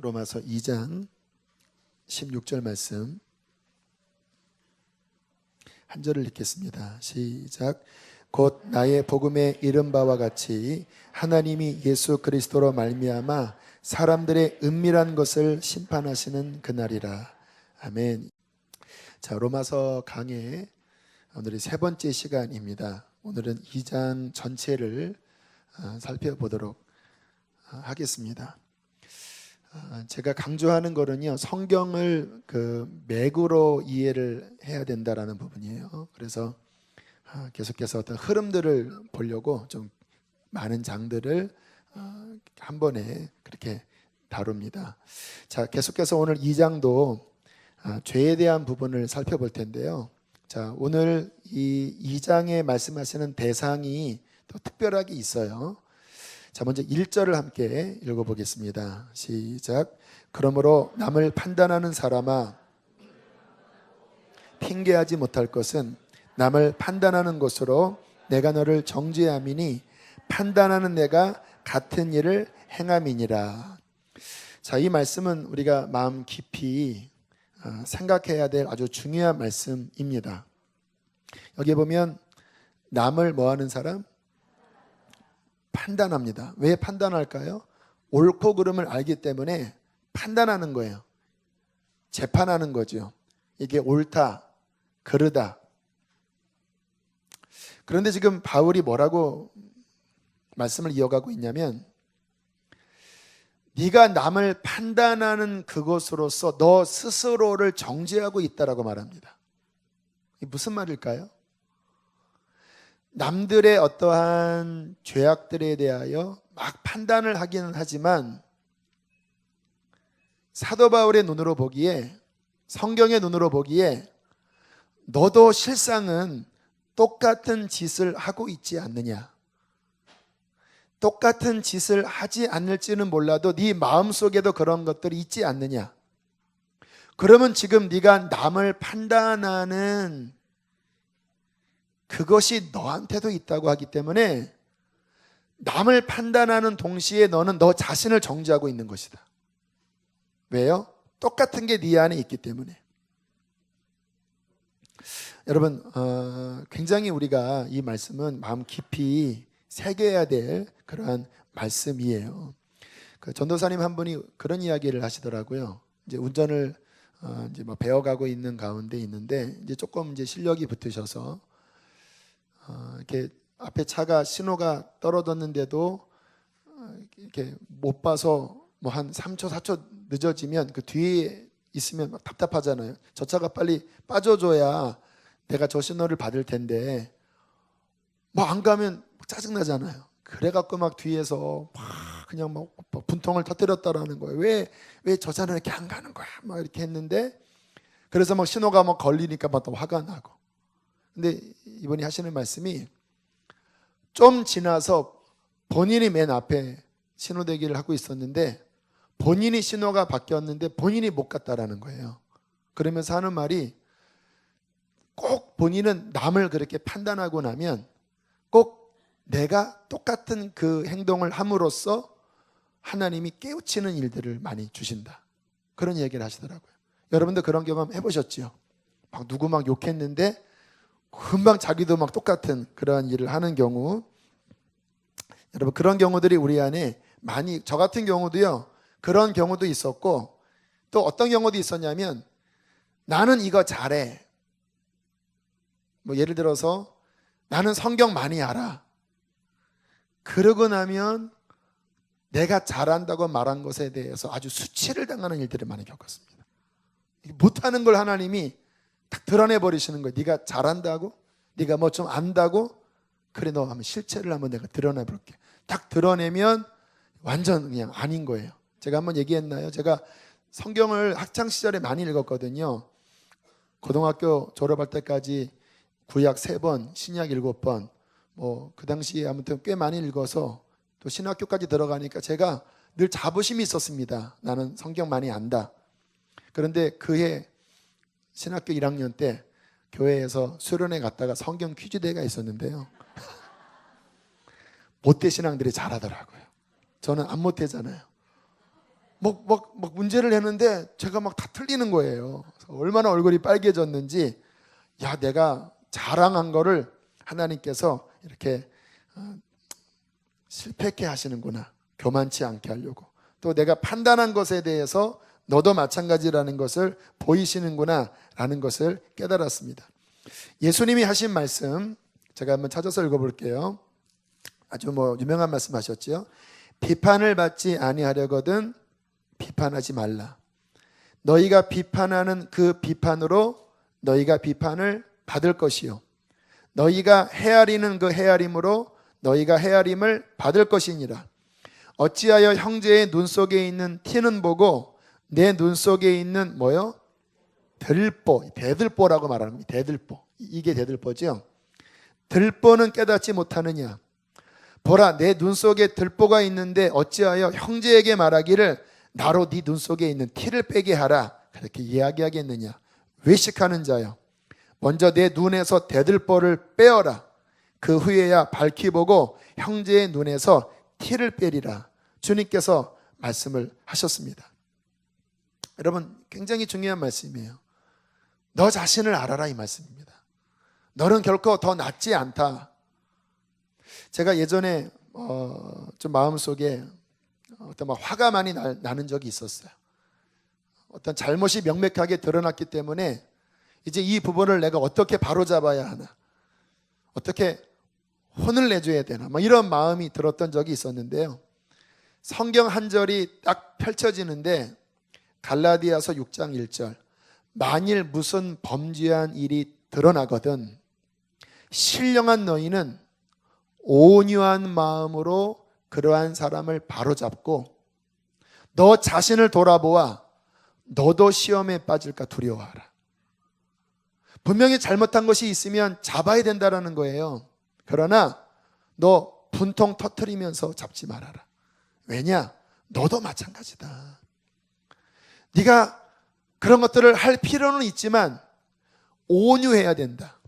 로마서 2장 16절 말씀 한 절을 읽겠습니다. 시작. 곧 나의 복음에 이른 바와 같이 하나님이 예수 그리스도로 말미암아 사람들의 은밀한 것을 심판하시는 그날이라. 아멘. 자, 로마서 강의 오늘이 세 번째 시간입니다. 오늘은 2장 전체를 살펴보도록 하겠습니다. 제가 강조하는 거는요, 성경을 맥으로 이해를 해야 된다라는 부분이에요. 그래서 계속해서 어떤 흐름들을 보려고 좀 많은 장들을 한 번에 그렇게 다룹니다. 자, 계속해서 오늘 2장도 죄에 대한 부분을 살펴볼 텐데요. 자, 오늘 이 2장에 말씀하시는 대상이 더 특별하게 있어요. 자, 먼저 1절을 함께 읽어보겠습니다. 시작. 그러므로 남을 판단하는 사람아, 핑계하지 못할 것은 남을 판단하는 것으로 내가 너를 정죄함이니 판단하는 내가 같은 일을 행함이니라. 자, 이 말씀은 우리가 마음 깊이 생각해야 될 아주 중요한 말씀입니다. 여기 보면 남을 뭐하는 사람? 판단합니다. 왜 판단할까요? 옳고 그름을 알기 때문에 판단하는 거예요. 재판하는 거죠. 이게 옳다, 그르다. 그런데 지금 바울이 뭐라고 말씀을 이어가고 있냐면, 네가 남을 판단하는 그것으로서 너 스스로를 정죄하고 있다라고 말합니다. 이게 무슨 말일까요? 남들의 어떠한 죄악들에 대하여 막 판단을 하기는 하지만 사도 바울의 눈으로 보기에, 성경의 눈으로 보기에 너도 실상은 똑같은 짓을 하고 있지 않느냐, 똑같은 짓을 하지 않을지는 몰라도 네 마음속에도 그런 것들이 있지 않느냐. 그러면 지금 네가 남을 판단하는 그것이 너한테도 있다고 하기 때문에 남을 판단하는 동시에 너는 너 자신을 정죄하고 있는 것이다. 왜요? 똑같은 게 네 안에 있기 때문에. 여러분, 굉장히 우리가 이 말씀은 마음 깊이 새겨야 될 그러한 말씀이에요. 전도사님 한 분이 그런 이야기를 하시더라고요. 이제 운전을 이제 배워가고 있는 가운데 있는데 이제 조금 이제 실력이 붙으셔서 이렇게 앞에 차가 신호가 떨어졌는데도 이렇게 못 봐서 뭐 한 3초, 4초 늦어지면 그 뒤에 있으면 막 답답하잖아요. 저 차가 빨리 빠져줘야 내가 저 신호를 받을 텐데 뭐 안 가면 짜증나잖아요. 그래갖고 막 뒤에서 막 그냥 막 분통을 터뜨렸다라는 거예요. 왜 저 차는 이렇게 안 가는 거야? 막 이렇게 했는데, 그래서 막 신호가 막 걸리니까 막 또 화가 나고. 근데 이분이 하시는 말씀이, 좀 지나서 본인이 맨 앞에 신호대기를 하고 있었는데 본인이 신호가 바뀌었는데 본인이 못 갔다라는 거예요. 그러면서 하는 말이, 꼭 본인은 남을 그렇게 판단하고 나면 꼭 내가 똑같은 그 행동을 함으로써 하나님이 깨우치는 일들을 많이 주신다. 그런 얘기를 하시더라고요. 여러분들 그런 경험 해보셨죠? 막 누구 막 욕했는데 금방 자기도 막 똑같은 그런 일을 하는 경우. 여러분, 그런 경우들이 우리 안에 많이, 저 같은 경우도요, 그런 경우도 있었고, 또 어떤 경우도 있었냐면, 나는 이거 잘해. 뭐 예를 들어서 나는 성경 많이 알아. 그러고 나면 내가 잘한다고 말한 것에 대해서 아주 수치를 당하는 일들을 많이 겪었습니다. 못하는 걸 하나님이 딱 드러내버리시는 거예요. 네가 잘한다고? 네가 뭐 좀 안다고? 그래, 너 한번 실체를 한번 내가 드러내볼게. 딱 드러내면 완전 그냥 아닌 거예요. 제가 한번 얘기했나요? 제가 성경을 학창시절에 많이 읽었거든요. 고등학교 졸업할 때까지 구약 3번, 신약 7번, 뭐 그 당시에 아무튼 꽤 많이 읽어서 또 신학교까지 들어가니까 제가 늘 자부심이 있었습니다. 나는 성경 많이 안다. 그런데 그해 신학교 1학년 때 교회에서 수련회 갔다가 성경 퀴즈 대회가 있었는데요. 못된 신앙들이 잘하더라고요. 저는 안 못되잖아요. 막 문제를 했는데 제가 막 다 틀리는 거예요. 얼마나 얼굴이 빨개졌는지, 야, 내가 자랑한 거를 하나님께서 이렇게 실패케 하시는구나. 교만치 않게 하려고. 또 내가 판단한 것에 대해서 너도 마찬가지라는 것을 보이시는구나 라는 것을 깨달았습니다. 예수님이 하신 말씀 제가 한번 찾아서 읽어볼게요. 아주 유명한 말씀 하셨죠. 비판을 받지 아니하려거든 비판하지 말라. 너희가 비판하는 그 비판으로 너희가 비판을 받을 것이요, 너희가 헤아리는 그 헤아림으로 너희가 헤아림을 받을 것이니라. 어찌하여 형제의 눈 속에 있는 티는 보고 내 눈 속에 있는 뭐요? 들보, 대들보라고 말합니다. 대들보. 이게 대들보죠. 들보는 깨닫지 못하느냐. 보라, 내 눈 속에 들보가 있는데 어찌하여 형제에게 말하기를 나로 네 눈 속에 있는 티를 빼게 하라. 그렇게 이야기하겠느냐. 외식하는 자여, 먼저 내 눈에서 대들보를 빼어라. 그 후에야 밝히 보고 형제의 눈에서 티를 빼리라. 주님께서 말씀을 하셨습니다. 여러분, 굉장히 중요한 말씀이에요. 너 자신을 알아라, 이 말씀입니다. 너는 결코 더 낫지 않다. 제가 예전에 좀 마음속에 어떤 화가 많이 나는 적이 있었어요. 어떤 잘못이 명백하게 드러났기 때문에 이제 이 부분을 내가 어떻게 바로잡아야 하나, 어떻게 혼을 내줘야 되나, 이런 마음이 들었던 적이 있었는데요. 성경 한 절이 딱 펼쳐지는데 갈라디아서 6장 1절, 만일 무슨 범죄한 일이 드러나거든 신령한 너희는 온유한 마음으로 그러한 사람을 바로잡고 너 자신을 돌아보아 너도 시험에 빠질까 두려워하라. 분명히 잘못한 것이 있으면 잡아야 된다는 거예요. 그러나 너 분통 터뜨리면서 잡지 말아라. 왜냐? 너도 마찬가지다. 네가 그런 것들을 할 필요는 있지만 온유해야 된다.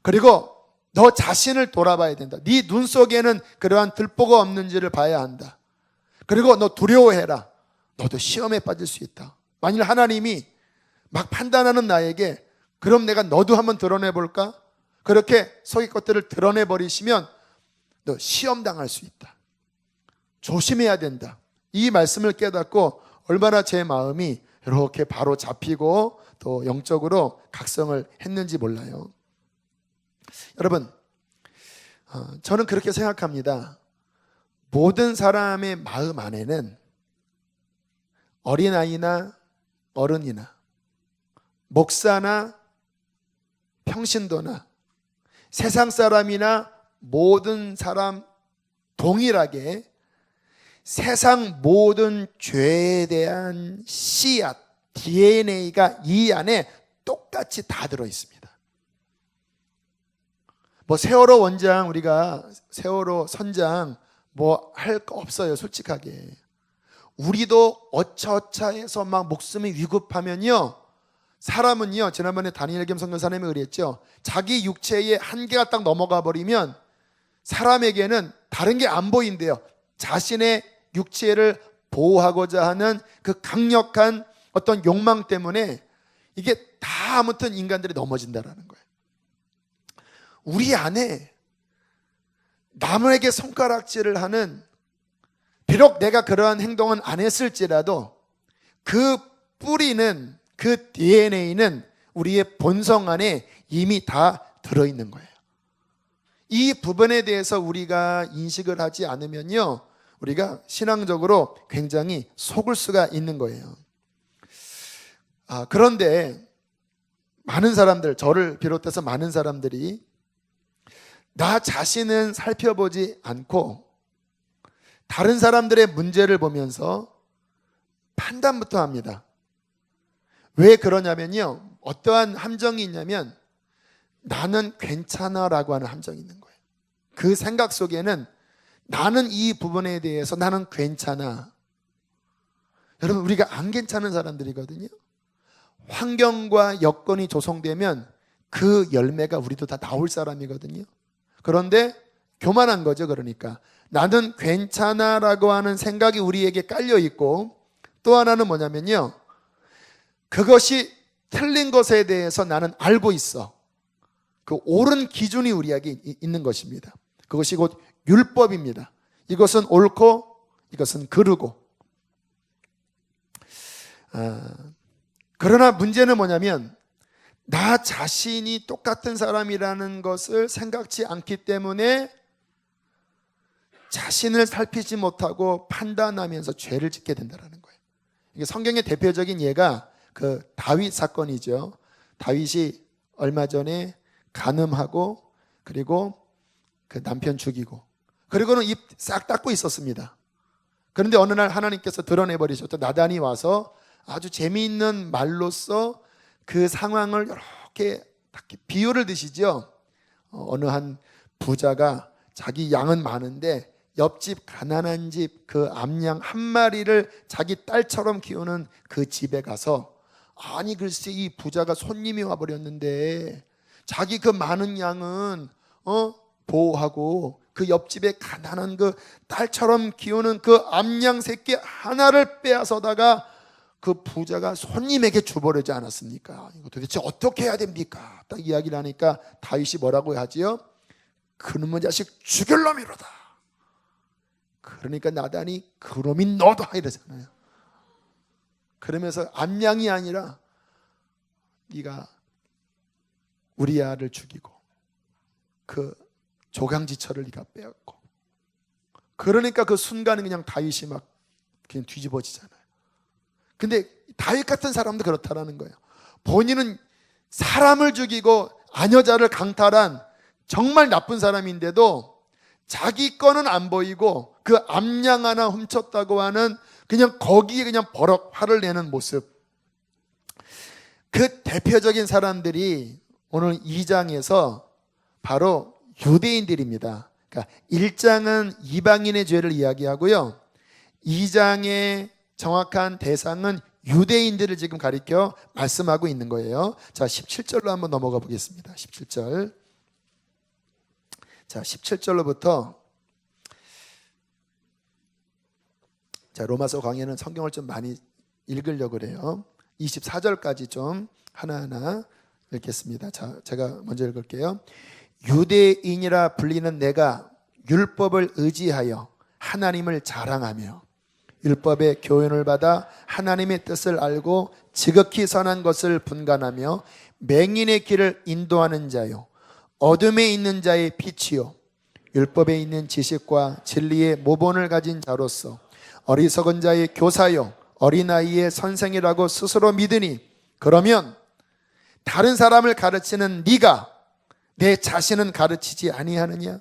그리고 너 자신을 돌아봐야 된다. 네 눈 속에는 그러한 들보가 없는지를 봐야 한다. 그리고 너 두려워해라. 너도 시험에 빠질 수 있다. 만일 하나님이 막 판단하는 나에게 그럼 내가 너도 한번 드러내볼까? 그렇게 속의 것들을 드러내버리시면 너 시험 당할 수 있다. 조심해야 된다. 이 말씀을 깨닫고 얼마나 제 마음이 이렇게 바로 잡히고 또 영적으로 각성을 했는지 몰라요. 여러분, 저는 그렇게 생각합니다. 모든 사람의 마음 안에는 어린아이나 어른이나 목사나 평신도나 세상 사람이나 모든 사람 동일하게 세상 모든 죄에 대한 씨앗, DNA가 이 안에 똑같이 다 들어있습니다. 세월호 원장, 우리가 세월호 선장 할 거 없어요, 솔직하게. 우리도 어차어차해서 막 목숨이 위급하면요, 사람은요, 지난번에 다니엘 겸 선교사님이 그랬죠. 자기 육체의 한계가 딱 넘어가 버리면 사람에게는 다른 게 안 보인대요. 자신의 육체를 보호하고자 하는 그 강력한 어떤 욕망 때문에 이게 다 아무튼 인간들이 넘어진다라는 거예요. 우리 안에 남에게 손가락질을 하는, 비록 내가 그러한 행동은 안 했을지라도 그 뿌리는, 그 DNA는 우리의 본성 안에 이미 다 들어있는 거예요. 이 부분에 대해서 우리가 인식을 하지 않으면요, 우리가 신앙적으로 굉장히 속을 수가 있는 거예요. 그런데 많은 사람들, 저를 비롯해서 많은 사람들이 나 자신은 살펴보지 않고 다른 사람들의 문제를 보면서 판단부터 합니다. 왜 그러냐면요, 어떠한 함정이 있냐면 나는 괜찮아 라고 하는 함정이 있는 거예요. 그 생각 속에는 나는 이 부분에 대해서 나는 괜찮아. 여러분, 우리가 안 괜찮은 사람들이거든요. 환경과 여건이 조성되면 그 열매가 우리도 다 나올 사람이거든요. 그런데 교만한 거죠. 그러니까 나는 괜찮아 라고 하는 생각이 우리에게 깔려 있고 또 하나는 뭐냐면요, 그것이 틀린 것에 대해서 나는 알고 있어. 그 옳은 기준이 우리에게 있는 것입니다. 그것이 곧 율법입니다. 이것은 옳고 이것은 그르고. 그러나 문제는 뭐냐면 나 자신이 똑같은 사람이라는 것을 생각지 않기 때문에 자신을 살피지 못하고 판단하면서 죄를 짓게 된다는 거예요. 이게 성경의 대표적인 예가 그 다윗 사건이죠. 다윗이 얼마 전에 간음하고 그리고 그 남편 죽이고 그리고는 입 싹 닫고 있었습니다. 그런데 어느 날 하나님께서 드러내버리셨죠. 나단이 와서 아주 재미있는 말로써 그 상황을 이렇게 비유를 드시죠. 어느 한 부자가 자기 양은 많은데 옆집 가난한 집 그 암양 한 마리를 자기 딸처럼 키우는 그 집에 가서, 아니 글쎄 이 부자가 손님이 와버렸는데 자기 그 많은 양은 보호하고 그 옆집에 가난한 그 딸처럼 키우는 그 암양 새끼 하나를 빼앗아다가 그 부자가 손님에게 줘버리지 않았습니까? 이거 도대체 어떻게 해야 됩니까? 딱 이야기를 하니까 다윗이 뭐라고 하지요? 그놈의 자식 죽일 놈이로다. 그러니까 나단이 그놈이 너다 이러잖아요. 그러면서 암양이 아니라 네가 우리아를 죽이고 그 조강지처를 네가 빼앗고. 그러니까 그 순간에 그냥 다윗이 막 그냥 뒤집어지잖아요. 근데 다윗 같은 사람도 그렇다라는 거예요. 본인은 사람을 죽이고 아녀자를 강탈한 정말 나쁜 사람인데도 자기 거는 안 보이고 그 암양 하나 훔쳤다고 하는 그냥 거기에 그냥 버럭 화를 내는 모습. 그 대표적인 사람들이 오늘 2장에서 바로 유대인들입니다. 그러니까 1장은 이방인의 죄를 이야기하고요, 2장의 정확한 대상은 유대인들을 지금 가리켜 말씀하고 있는 거예요. 자, 17절로 한번 넘어가 보겠습니다. 17절. 자, 17절로부터 자, 로마서 강의는 성경을 좀 많이 읽으려고 그래요. 24절까지 좀 하나하나 읽겠습니다. 자, 제가 먼저 읽을게요. 유대인이라 불리는 내가 율법을 의지하여 하나님을 자랑하며 율법의 교훈을 받아 하나님의 뜻을 알고 지극히 선한 것을 분간하며 맹인의 길을 인도하는 자요 어둠에 있는 자의 빛이요 율법에 있는 지식과 진리의 모본을 가진 자로서 어리석은 자의 교사요 어린아이의 선생이라고 스스로 믿으니, 그러면 다른 사람을 가르치는 네가 내 자신은 가르치지 아니하느냐?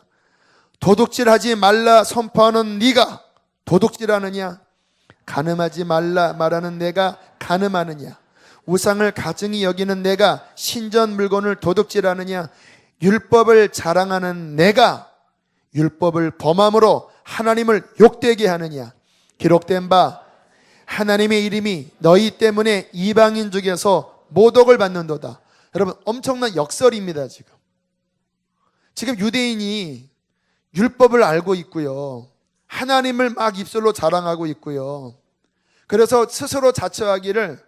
도둑질하지 말라 선포하는 네가 도둑질하느냐? 간음하지 말라 말하는 내가 간음하느냐? 우상을 가증히 여기는 내가 신전 물건을 도둑질하느냐? 율법을 자랑하는 내가 율법을 범함으로 하나님을 욕되게 하느냐? 기록된 바 하나님의 이름이 너희 때문에 이방인 중에서 모독을 받는도다. 여러분, 엄청난 역설입니다. 지금 유대인이 율법을 알고 있고요, 하나님을 막 입술로 자랑하고 있고요, 그래서 스스로 자처하기를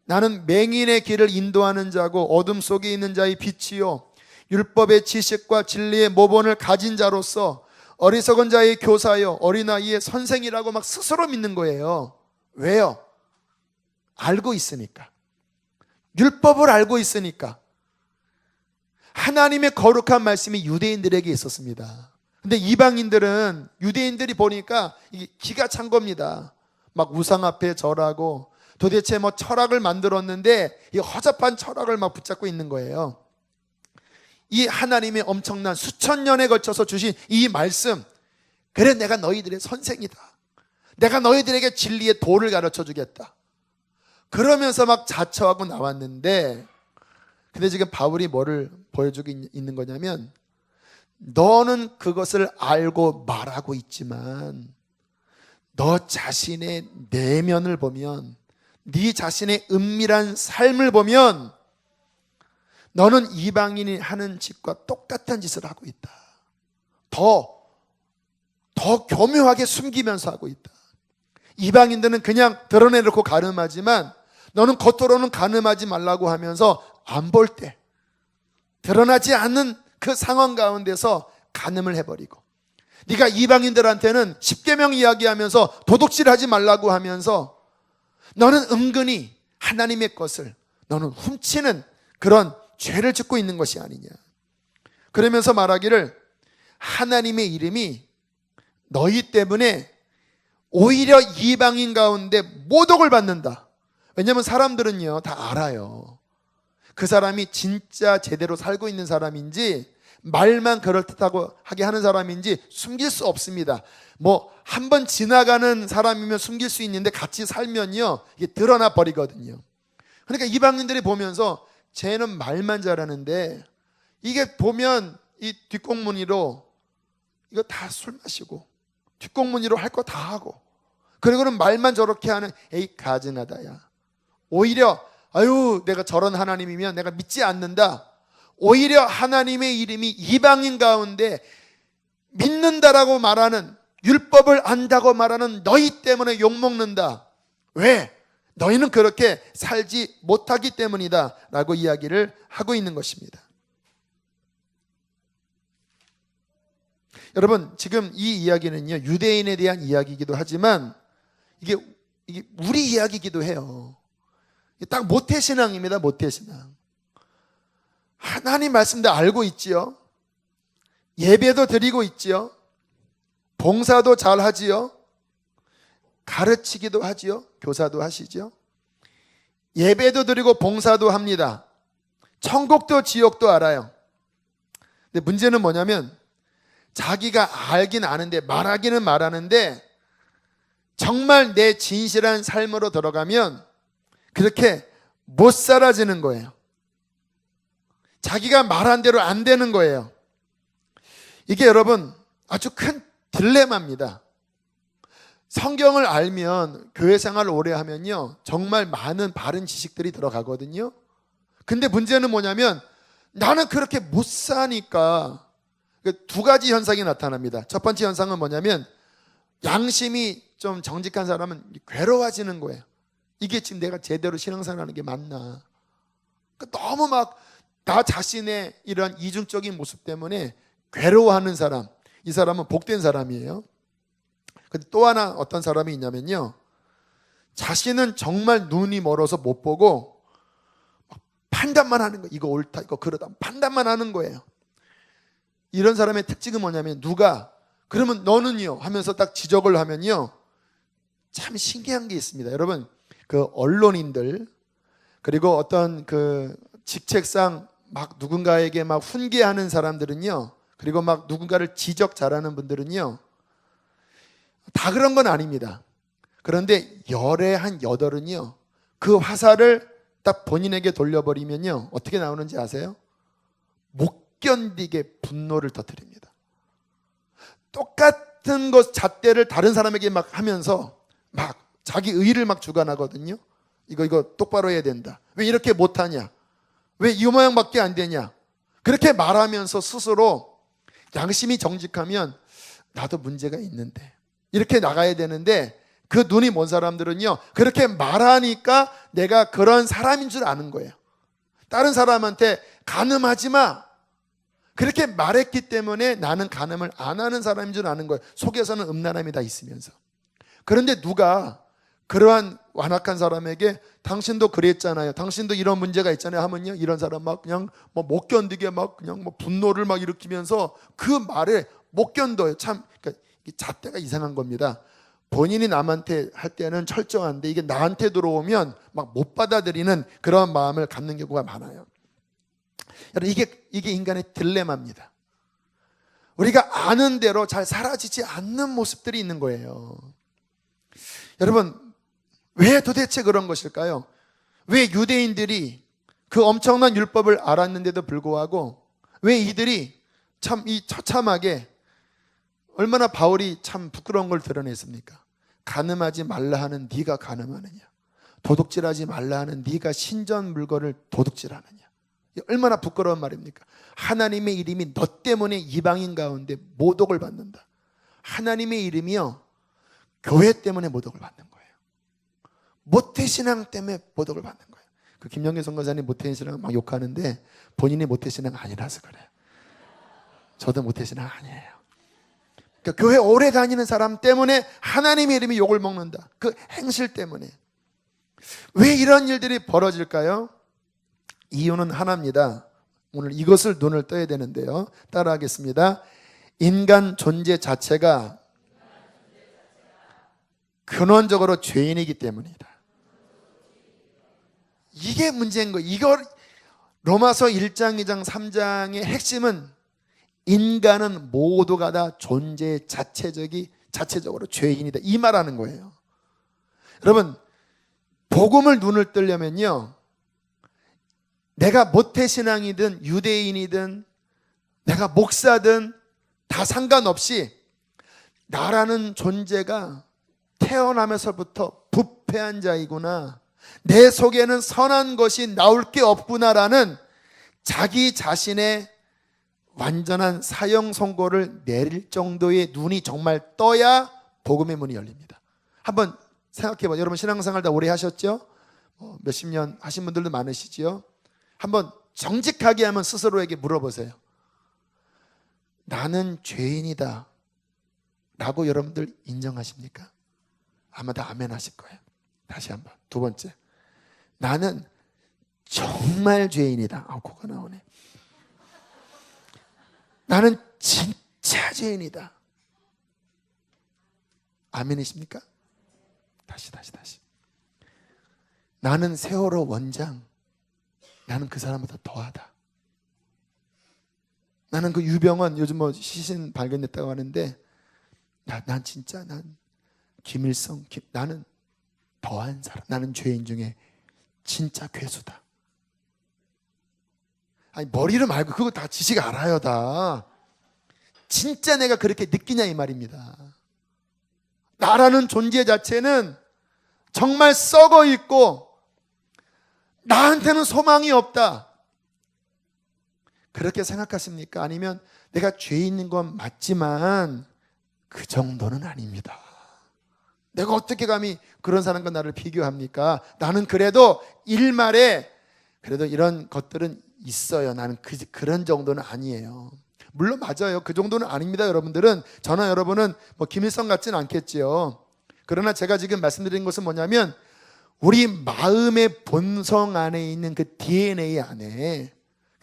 나는 맹인의 길을 인도하는 자고 어둠 속에 있는 자의 빛이요 율법의 지식과 진리의 모본을 가진 자로서 어리석은 자의 교사요 어린아이의 선생이라고 막 스스로 믿는 거예요. 왜요? 알고 있으니까. 율법을 알고 있으니까. 하나님의 거룩한 말씀이 유대인들에게 있었습니다. 근데 이방인들은, 유대인들이 보니까 이게 기가 찬 겁니다. 막 우상 앞에 절하고 도대체 뭐 철학을 만들었는데 이 허접한 철학을 막 붙잡고 있는 거예요. 이 하나님의 엄청난 수천 년에 걸쳐서 주신 이 말씀, 그래 내가 너희들의 선생이다, 내가 너희들에게 진리의 도를 가르쳐 주겠다, 그러면서 막 자처하고 나왔는데, 근데 지금 바울이 뭐를 보여주고 있는 거냐면, 너는 그것을 알고 말하고 있지만 너 자신의 내면을 보면, 네 자신의 은밀한 삶을 보면 너는 이방인이 하는 짓과 똑같은 짓을 하고 있다. 더 교묘하게 숨기면서 하고 있다. 이방인들은 그냥 드러내놓고 가늠하지만 너는 겉으로는 가늠하지 말라고 하면서 안 볼 때 드러나지 않는 그 상황 가운데서 가늠을 해버리고, 네가 이방인들한테는 십계명 이야기하면서 도둑질하지 말라고 하면서 너는 은근히 하나님의 것을 너는 훔치는 그런 죄를 짓고 있는 것이 아니냐. 그러면서 말하기를 하나님의 이름이 너희 때문에 오히려 이방인 가운데 모독을 받는다. 왜냐하면 사람들은요 다 알아요. 그 사람이 진짜 제대로 살고 있는 사람인지 말만 그럴듯하고 하게 하는 사람인지 숨길 수 없습니다. 뭐 한 번 지나가는 사람이면 숨길 수 있는데 같이 살면요 이게 드러나 버리거든요. 그러니까 이방인들이 보면서 쟤는 말만 잘하는데 이게 보면 이 뒷공무니로 이거 다 술 마시고 뒷공무니로 할 거 다 하고, 그리고는 말만 저렇게 하는 에이 가증하다야. 오히려 아유 내가 저런 하나님이면 내가 믿지 않는다. 오히려 하나님의 이름이 이방인 가운데 믿는다라고 말하는, 율법을 안다고 말하는 너희 때문에 욕먹는다. 왜? 너희는 그렇게 살지 못하기 때문이다 라고 이야기를 하고 있는 것입니다. 여러분, 지금 이 이야기는요 유대인에 대한 이야기이기도 하지만 이게 우리 이야기이기도 해요. 딱 모태신앙입니다. 모태신앙. 하나님 말씀도 알고 있지요. 예배도 드리고 있지요. 봉사도 잘 하지요. 가르치기도 하지요. 교사도 하시죠. 예배도 드리고 봉사도 합니다. 천국도 지옥도 알아요. 근데 문제는 뭐냐면 자기가 알긴 아는데 말하기는 말하는데 정말 내 진실한 삶으로 들어가면 그렇게 못 살아지는 거예요. 자기가 말한 대로 안 되는 거예요. 이게 여러분 아주 큰 딜레마입니다. 성경을 알면 교회 생활을 오래 하면요 정말 많은 바른 지식들이 들어가거든요. 근데 문제는 뭐냐면 나는 그렇게 못 사니까 두 가지 현상이 나타납니다. 첫 번째 현상은 뭐냐면 양심이 좀 정직한 사람은 괴로워지는 거예요. 이게 지금 내가 제대로 신앙생활하는 게 맞나. 너무 막 나 자신의 이런 이중적인 모습 때문에 괴로워하는 사람, 이 사람은 복된 사람이에요. 근데 또 하나 어떤 사람이 있냐면요 자신은 정말 눈이 멀어서 못 보고 판단만 하는 거예요. 이거 옳다 이거 그러다 판단만 하는 거예요. 이런 사람의 특징은 뭐냐면 누가 그러면 너는요 하면서 딱 지적을 하면요 참 신기한 게 있습니다. 여러분 그 언론인들 그리고 어떤 그 직책상 막 누군가에게 막 훈계하는 사람들은요, 그리고 막 누군가를 지적 잘하는 분들은요 다 그런 건 아닙니다. 그런데 열의 한 8은요 그 화살을 딱 본인에게 돌려버리면요 어떻게 나오는지 아세요? 못 견디게 분노를 터뜨립니다. 똑같은 것 잣대를 다른 사람에게 막 하면서 막 자기 의의를 막 주관하거든요. 이거 똑바로 해야 된다. 왜 이렇게 못하냐? 왜 이 모양밖에 안 되냐? 그렇게 말하면서 스스로 양심이 정직하면 나도 문제가 있는데 이렇게 나가야 되는데 그 눈이 먼 사람들은요 그렇게 말하니까 내가 그런 사람인 줄 아는 거예요. 다른 사람한테 간음하지 마 그렇게 말했기 때문에 나는 간음을 안 하는 사람인 줄 아는 거예요. 속에서는 음란함이 다 있으면서. 그런데 누가 그러한 완악한 사람에게 당신도 그랬잖아요, 당신도 이런 문제가 있잖아요 하면요 이런 사람 막 그냥 뭐 못 견디게 막 그냥 뭐 분노를 막 일으키면서 그 말에 못 견뎌요. 참 그러니까 잣대가 이상한 겁니다. 본인이 남한테 할 때는 철저한데 이게 나한테 들어오면 막 못 받아들이는 그런 마음을 갖는 경우가 많아요. 여러분 이게 인간의 딜레마입니다. 우리가 아는 대로 잘 사라지지 않는 모습들이 있는 거예요. 여러분 왜 도대체 그런 것일까요? 왜 유대인들이 그 엄청난 율법을 알았는데도 불구하고 왜 이들이 참 이 처참하게 얼마나 바울이 참 부끄러운 걸 드러냈습니까? 간음하지 말라 하는 네가 간음하느냐, 도둑질하지 말라 하는 네가 신전 물건을 도둑질하느냐. 얼마나 부끄러운 말입니까? 하나님의 이름이 너 때문에 이방인 가운데 모독을 받는다. 하나님의 이름이요 교회 때문에 모독을 받는 거예요. 모태신앙 때문에 모독을 받는 거예요. 그 김영길 선교사님 모태신앙 막 욕하는데 본인이 모태신앙 아니라서 그래요. 저도 모태신앙 아니에요. 그러니까 교회 오래 다니는 사람 때문에 하나님의 이름이 욕을 먹는다. 그 행실 때문에. 왜 이런 일들이 벌어질까요? 이유는 하나입니다. 오늘 이것을 눈을 떠야 되는데요. 따라하겠습니다. 인간 존재 자체가 근원적으로 죄인이기 때문이다. 이게 문제인 거예요. 이걸 로마서 1장, 2장, 3장의 핵심은 인간은 모두가 다 존재 자체적으로 죄인이다. 이 말하는 거예요. 여러분, 복음을 눈을 뜨려면요, 내가 모태신앙이든 유대인이든 내가 목사든 다 상관없이 나라는 존재가 태어나면서부터 부패한 자이구나, 내 속에는 선한 것이 나올 게 없구나라는 자기 자신의 완전한 사형 선고를 내릴 정도의 눈이 정말 떠야 복음의 문이 열립니다. 한번 생각해봐요. 여러분 신앙생활 다 오래 하셨죠? 몇십 년 하신 분들도 많으시죠? 한번 정직하게 한번 스스로에게 물어보세요. 나는 죄인이다 라고 여러분들 인정하십니까? 아마 다 아멘 하실 거예요. 다시 한번. 두 번째, 나는 정말 죄인이다. 그거 나오네. 나는 진짜 죄인이다. 아멘이십니까? 다시. 나는 세월호 원장, 나는 그 사람보다 더하다. 나는 그 유병원 요즘 시신 발견됐다고 하는데 난 진짜 김일성, 나는 더한 사람, 나는 죄인 중에 진짜 괴수다. 아니 머리를 말고 그거 다 지식 알아요. 다 진짜 내가 그렇게 느끼냐 이 말입니다. 나라는 존재 자체는 정말 썩어 있고 나한테는 소망이 없다. 그렇게 생각하십니까? 아니면 내가 죄 있는 건 맞지만 그 정도는 아닙니다. 내가 어떻게 감히 그런 사람과 나를 비교합니까? 나는 그래도 일말에 그래도 이런 것들은 있어요. 나는 그런 정도는 아니에요. 물론 맞아요. 그 정도는 아닙니다. 여러분들은, 저나 여러분은 김일성 같지는 않겠지요. 그러나 제가 지금 말씀드린 것은 뭐냐면 우리 마음의 본성 안에 있는 그 DNA 안에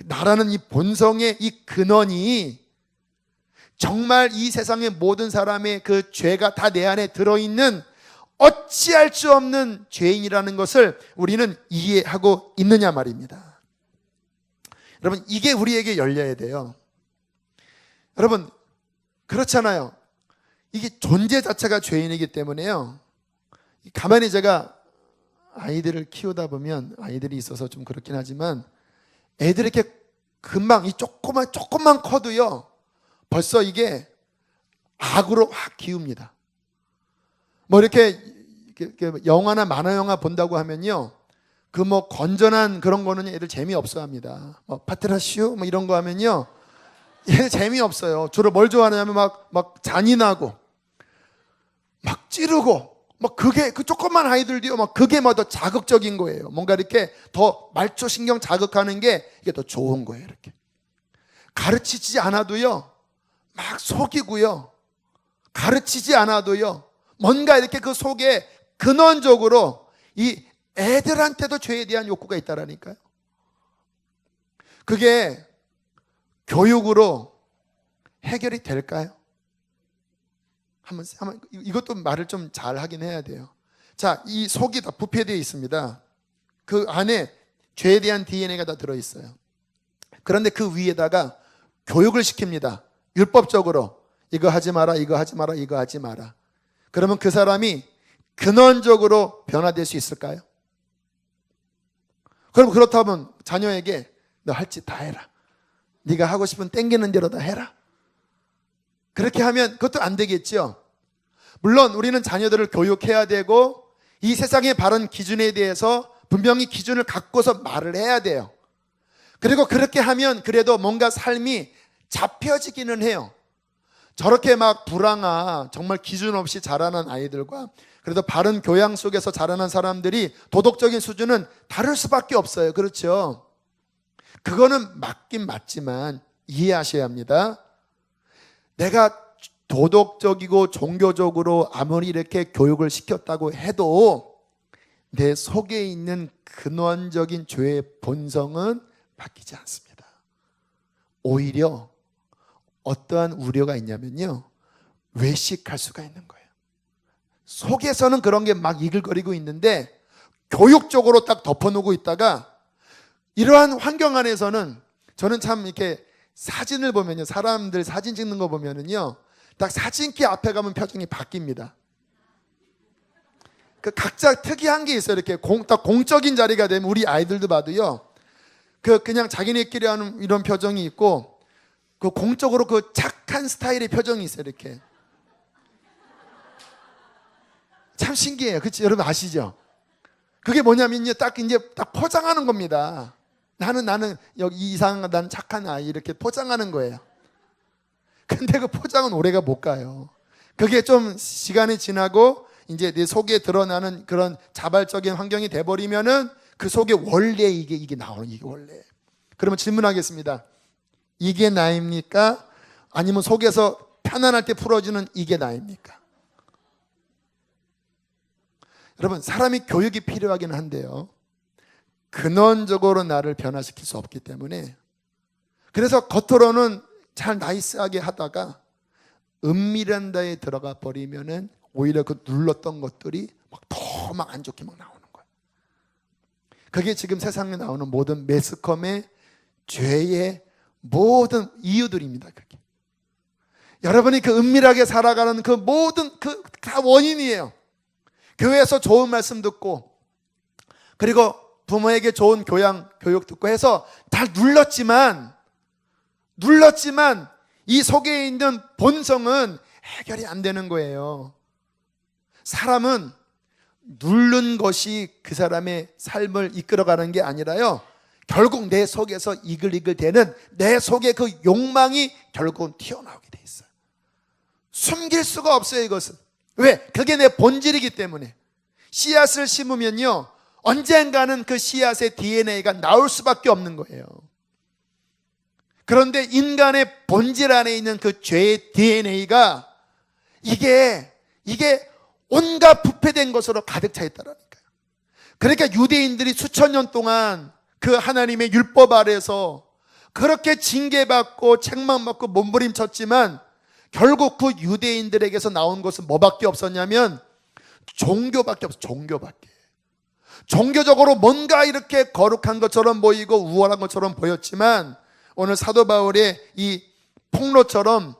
나라는 이 본성의 이 근원이 정말 이 세상의 모든 사람의 그 죄가 다 내 안에 들어있는 어찌할 수 없는 죄인이라는 것을 우리는 이해하고 있느냐 말입니다. 여러분, 이게 우리에게 열려야 돼요. 여러분, 그렇잖아요. 이게 존재 자체가 죄인이기 때문에요. 가만히 제가 아이들을 키우다 보면, 아이들이 있어서 좀 그렇긴 하지만 애들이 이렇게 금방 이 조금만 커도요 벌써 이게 악으로 확 기웁니다. 이렇게 영화나 만화 영화 본다고 하면요, 그 건전한 그런 거는 애들 재미없어 합니다. 파트라슈 이런 거 하면요 얘 재미없어요. 주로 뭘 좋아하냐면 막 잔인하고 막 찌르고 그게 그 조그만 아이들도요 그게 더 자극적인 거예요. 뭔가 이렇게 더 말초 신경 자극하는 게 이게 더 좋은 거예요. 이렇게 가르치지 않아도요 막 속이고요, 가르치지 않아도요 뭔가 이렇게 그 속에 근원적으로 이 애들한테도 죄에 대한 욕구가 있다라니까요. 그게 교육으로 해결이 될까요? 한번 이것도 말을 좀 잘 하긴 해야 돼요. 자, 이 속이 다 부패되어 있습니다. 그 안에 죄에 대한 DNA가 다 들어있어요. 그런데 그 위에다가 교육을 시킵니다. 율법적으로 이거 하지 마라, 이거 하지 마라, 이거 하지 마라. 그러면 그 사람이 근원적으로 변화될 수 있을까요? 그럼 그렇다면 자녀에게 너 할 짓 다 해라, 네가 하고 싶은 땡기는 대로 다 해라, 그렇게 하면 그것도 안 되겠죠. 물론 우리는 자녀들을 교육해야 되고 이 세상의 바른 기준에 대해서 분명히 기준을 갖고서 말을 해야 돼요. 그리고 그렇게 하면 그래도 뭔가 삶이 잡혀지기는 해요. 저렇게 막 불황아 정말 기준 없이 자라난 아이들과 그래도 바른 교양 속에서 자라난 사람들이 도덕적인 수준은 다를 수밖에 없어요. 그렇죠? 그거는 맞긴 맞지만 이해하셔야 합니다. 내가 도덕적이고 종교적으로 아무리 이렇게 교육을 시켰다고 해도 내 속에 있는 근원적인 죄의 본성은 바뀌지 않습니다. 오히려 어떠한 우려가 있냐면요, 외식할 수가 있는 거예요. 속에서는 그런 게 막 이글거리고 있는데 교육적으로 딱 덮어놓고 있다가 이러한 환경 안에서는 저는 참 이렇게 사진을 보면요, 사람들 사진 찍는 거 보면은요, 딱 사진기 앞에 가면 표정이 바뀝니다. 그 각자 특이한 게 있어요. 이렇게 딱 공적인 자리가 되면 우리 아이들도 봐도요, 그냥 자기네끼리 하는 이런 표정이 있고, 그 공적으로 그 착한 스타일의 표정이 있어요. 이렇게 참 신기해요. 그치? 여러분 아시죠? 그게 뭐냐면요, 딱 이제 딱 포장하는 겁니다. 나는 여기 이상한, 난 착한 아이, 이렇게 포장하는 거예요. 근데 그 포장은 오래가 못 가요. 그게 좀 시간이 지나고 이제 내 속에 드러나는 그런 자발적인 환경이 돼버리면은 그 속에 원래 이게 나오는, 이게 원래. 그러면 질문하겠습니다. 이게 나입니까? 아니면 속에서 편안할 때 풀어지는 이게 나입니까? 여러분, 사람이 교육이 필요하긴 한데요, 근원적으로 나를 변화시킬 수 없기 때문에, 그래서 겉으로는 잘 나이스하게 하다가 은밀한 데에 들어가 버리면은 오히려 그 눌렀던 것들이 막 더 막 안 좋게 막 나오는 거예요. 그게 지금 세상에 나오는 모든 매스컴의 죄의 모든 이유들입니다. 그게 여러분이 그 은밀하게 살아가는 그 모든 그 다 원인이에요. 교회에서 좋은 말씀 듣고, 그리고 부모에게 좋은 교육 듣고 해서 다 눌렀지만 이 속에 있는 본성은 해결이 안 되는 거예요. 사람은 누른 것이 그 사람의 삶을 이끌어가는 게 아니라요, 결국 내 속에서 이글이글 되는 내 속의 그 욕망이 결국은 튀어나오게 돼 있어요. 숨길 수가 없어요, 이것은. 왜? 그게 내 본질이기 때문에. 씨앗을 심으면요, 언젠가는 그 씨앗의 DNA가 나올 수밖에 없는 거예요. 그런데 인간의 본질 안에 있는 그 죄의 DNA가 이게 온갖 부패된 것으로 가득 차 있다라니까요. 그러니까 유대인들이 수천 년 동안 그 하나님의 율법 아래서 그렇게 징계받고 책망받고 몸부림쳤지만 결국 그 유대인들에게서 나온 것은 뭐밖에 없었냐면 종교밖에 없어. 종교적으로 뭔가 이렇게 거룩한 것처럼 보이고 우월한 것처럼 보였지만 오늘 사도 바울의 이 폭로처럼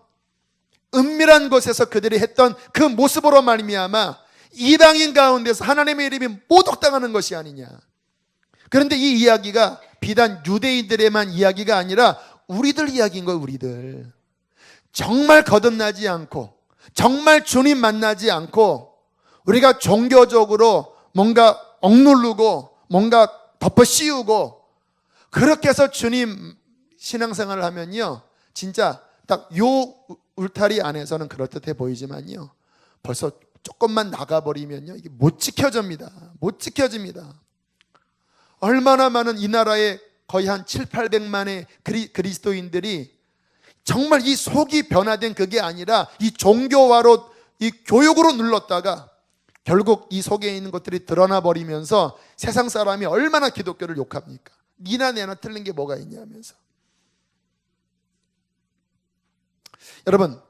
은밀한 곳에서 그들이 했던 그 모습으로 말미암아 이방인 가운데서 하나님의 이름이 모독당하는 것이 아니냐. 그런데 이 이야기가 비단 유대인들의만 이야기가 아니라 우리들 이야기인 거예요. 우리들 정말 거듭나지 않고 정말 주님 만나지 않고 우리가 종교적으로 뭔가 억누르고 뭔가 덮어 씌우고 그렇게 해서 주님 신앙생활을 하면요, 진짜 딱 요 울타리 안에서는 그럴듯해 보이지만요, 벌써 조금만 나가버리면요, 이게 못 지켜집니다. 얼마나 많은 이 나라에 거의 한 700~800만의 그리스도인들이 정말 이 속이 변화된 그게 아니라 이 종교화로 이 교육으로 눌렀다가 결국 이 속에 있는 것들이 드러나 버리면서 세상 사람이 얼마나 기독교를 욕합니까? 니나 내나 틀린 게 뭐가 있냐면서. 여러분,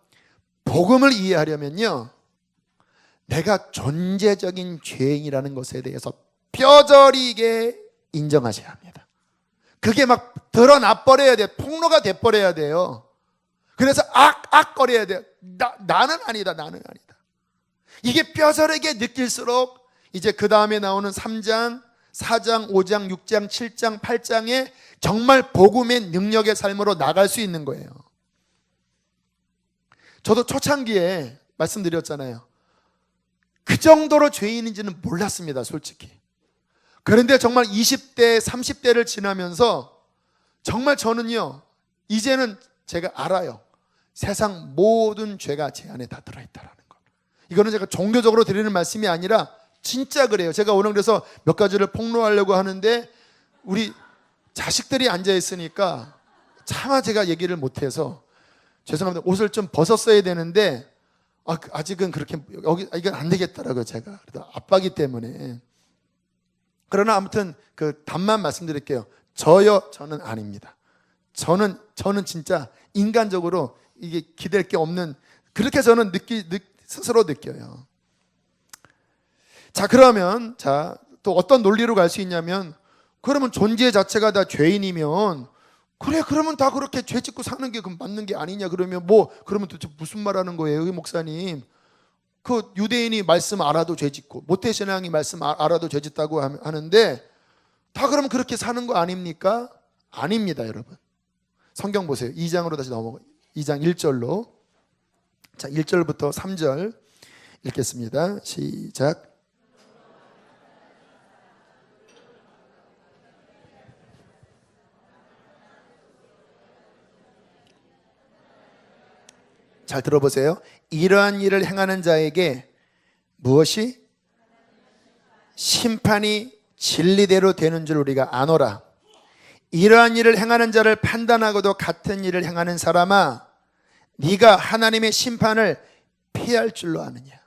복음을 이해하려면요, 내가 존재적인 죄인이라는 것에 대해서 뼈저리게 인정하셔야 합니다. 그게 막 드러나 버려야 돼요. 폭로가 돼 버려야 돼요. 그래서 악거려야 돼요. 나는 아니다. 이게 뼈저리게 느낄수록 이제 그 다음에 나오는 3장, 4장, 5장, 6장, 7장, 8장에 정말 복음의 능력의 삶으로 나갈 수 있는 거예요. 저도 초창기에 말씀드렸잖아요. 그 정도로 죄인인지는 몰랐습니다, 솔직히. 그런데 정말 20대, 30대를 지나면서 정말 저는요, 이제는 제가 알아요. 세상 모든 죄가 제 안에 다 들어있다라는 거. 이거는 제가 종교적으로 드리는 말씀이 아니라 진짜 그래요. 제가 오늘 그래서 몇 가지를 폭로하려고 하는데 우리 자식들이 앉아 있으니까 차마 제가 얘기를 못해서 죄송합니다. 옷을 좀 벗었어야 되는데 아직은 그렇게 이건 안 되겠더라고요. 제가 그래도 아빠기 때문에. 그러나 아무튼 그 답만 말씀드릴게요. 저는 아닙니다. 저는 진짜 인간적으로 이게 기댈 게 없는, 그렇게 저는 스스로 느껴요. 자, 그러면 또 어떤 논리로 갈 수 있냐면, 그러면 존재 자체가 다 죄인이면 그래, 그러면 다 그렇게 죄 짓고 사는 게 맞는 게 아니냐. 그러면 그러면 도대체 무슨 말 하는 거예요, 여기 목사님? 그 유대인이 말씀 알아도 죄 짓고 모태신앙이 말씀 알아도 죄 짓다고 하는데 다 그러면 그렇게 사는 거 아닙니까? 아닙니다, 여러분. 성경 보세요. 2장으로 다시 2장 1절로. 자, 1절부터 3절 읽겠습니다. 시작. 잘 들어보세요. 이러한 일을 행하는 자에게 무엇이? 심판이 진리대로 되는 줄 우리가 아노라. 이러한 일을 행하는 자를 판단하고도 같은 일을 행하는 사람아, 네가 하나님의 심판을 피할 줄로 아느냐.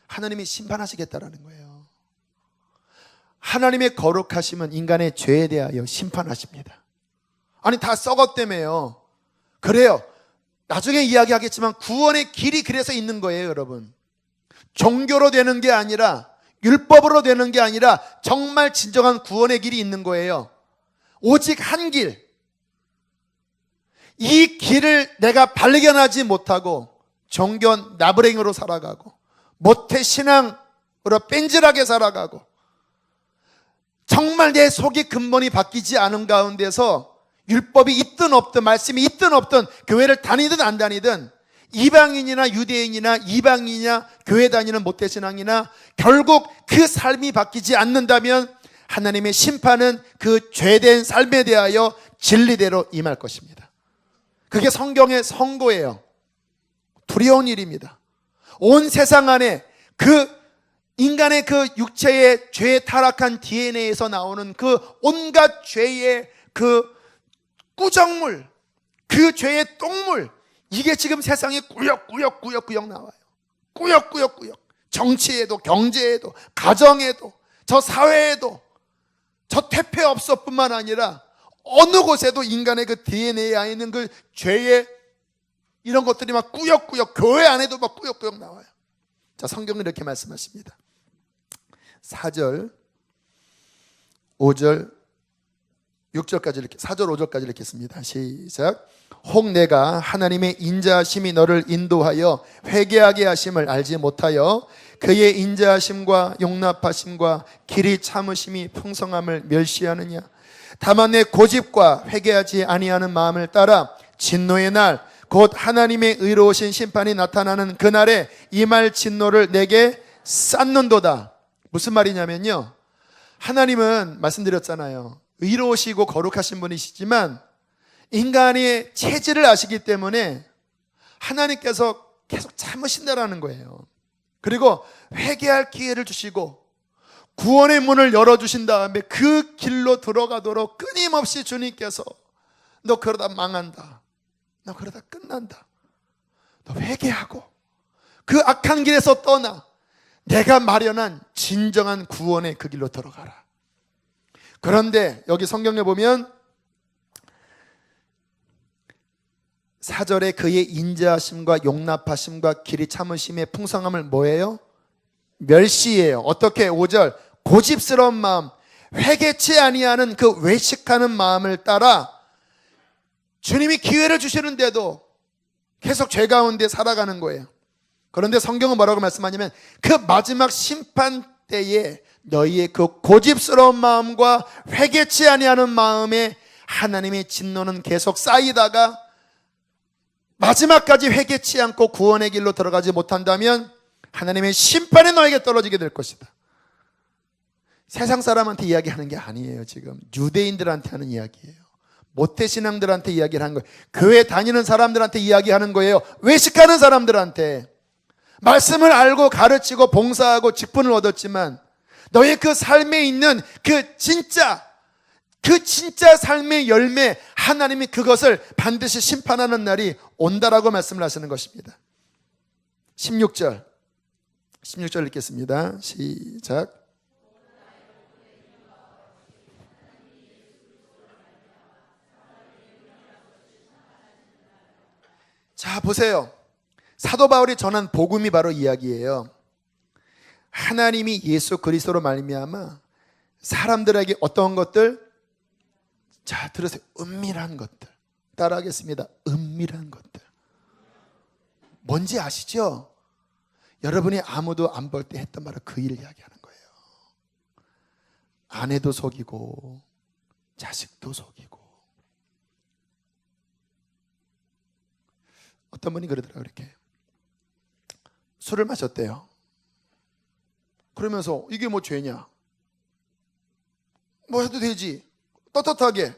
하나님이 심판하시겠다라는 거예요. 하나님의 거룩하심은 인간의 죄에 대하여 심판하십니다. 아니, 다 썩었다며요. 그래요. 나중에 이야기하겠지만 구원의 길이 그래서 있는 거예요, 여러분. 종교로 되는 게 아니라, 율법으로 되는 게 아니라 정말 진정한 구원의 길이 있는 거예요. 오직 한 길. 이 길을 내가 발견하지 못하고 종교 나부랭이로 살아가고 모태 신앙으로 뺀질하게 살아가고 정말 내 속이 근본이 바뀌지 않은 가운데서 율법이 있든 없든 말씀이 있든 없든 교회를 다니든 안 다니든 이방인이나 유대인이나 이방인이나 교회 다니는 모태신앙이나 결국 그 삶이 바뀌지 않는다면 하나님의 심판은 그 죄된 삶에 대하여 진리대로 임할 것입니다. 그게 성경의 선고예요. 두려운 일입니다. 온 세상 안에 그 인간의 그 육체의 죄에 타락한 DNA에서 나오는 그 온갖 죄의 그 꾸정물, 그 죄의 똥물, 이게 지금 세상에 꾸역꾸역 나와요. 꾸역꾸역. 정치에도, 경제에도, 가정에도, 저 사회에도, 저 퇴폐업소뿐만 아니라 어느 곳에도 인간의 그 DNA에 있는 그 죄의 이런 것들이 막 꾸역꾸역, 교회 안에도 막 꾸역꾸역 나와요. 자, 성경은 이렇게 말씀하십니다. 4절, 5절, 6절까지 이렇게 4절 5절까지 읽겠습니다. 시작. 혹 내가 하나님의 인자하심이 너를 인도하여 회개하게 하심을 알지 못하여 그의 인자하심과 용납하심과 길이 참으심이 풍성함을 멸시하느냐. 다만 내 고집과 회개하지 아니하는 마음을 따라 진노의 날 곧 하나님의 의로우신 심판이 나타나는 그날에 임할 진노를 내게 쌓는도다. 무슨 말이냐면요, 하나님은 말씀드렸잖아요, 의로우시고 거룩하신 분이시지만 인간의 체질을 아시기 때문에 하나님께서 계속 참으신다라는 거예요. 그리고 회개할 기회를 주시고 구원의 문을 열어주신 다음에 그 길로 들어가도록 끊임없이 주님께서 너 그러다 망한다, 너 그러다 끝난다, 너 회개하고 그 악한 길에서 떠나 내가 마련한 진정한 구원의 그 길로 들어가라. 그런데 여기 성경에 보면 4절에 그의 인자하심과 용납하심과 길이 참으심의 풍성함을 뭐예요? 멸시해요. 어떻게? 5절 고집스러운 마음, 회개치 아니하는 그 외식하는 마음을 따라 주님이 기회를 주시는데도 계속 죄 가운데 살아가는 거예요. 그런데 성경은 뭐라고 말씀하냐면 그 마지막 심판 때에 너희의 그 고집스러운 마음과 회개치 아니하는 마음에 하나님의 진노는 계속 쌓이다가 마지막까지 회개치 않고 구원의 길로 들어가지 못한다면 하나님의 심판이 너에게 떨어지게 될 것이다. 세상 사람한테 이야기하는 게 아니에요. 지금 유대인들한테 하는 이야기예요. 모태신앙들한테 이야기를 하는 거예요. 교회 다니는 사람들한테 이야기하는 거예요. 외식하는 사람들한테. 말씀을 알고 가르치고 봉사하고 직분을 얻었지만 너의 그 삶에 있는 그 진짜 삶의 열매, 하나님이 그것을 반드시 심판하는 날이 온다라고 말씀을 하시는 것입니다. 16절 읽겠습니다. 시작. 자, 보세요. 사도 바울이 전한 복음이 바로 이야기예요. 하나님이 예수 그리스도로 말미암아 사람들에게 어떤 것들? 자, 들으세요. 은밀한 것들. 따라하겠습니다. 은밀한 것들. 뭔지 아시죠? 여러분이 아무도 안 볼 때 했던 말을 그 일을 이야기하는 거예요. 아내도 속이고 자식도 속이고. 어떤 분이 그러더라고요. 이렇게 술을 마셨대요. 그러면서 이게 뭐 죄냐? 뭐 해도 되지. 떳떳하게.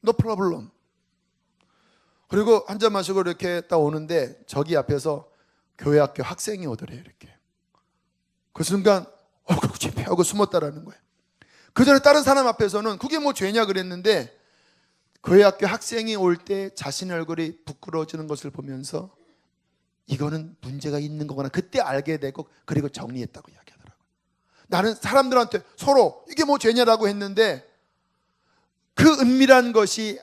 No problem. 그리고 한 잔 마시고 이렇게 딱 오는데 저기 앞에서 교회 학교 학생이 오더래요. 이렇게. 그 순간 창피하고 숨었다라는 거예요. 그 전에 다른 사람 앞에서는 그게 뭐 죄냐 그랬는데 교회 학교 학생이 올 때 자신의 얼굴이 부끄러워지는 것을 보면서 이거는 문제가 있는 거구나. 그때 알게 되고 그리고 정리했다고 이야기하더라고요. 나는 사람들한테 서로 이게 뭐 죄냐라고 했는데 그 은밀한 것이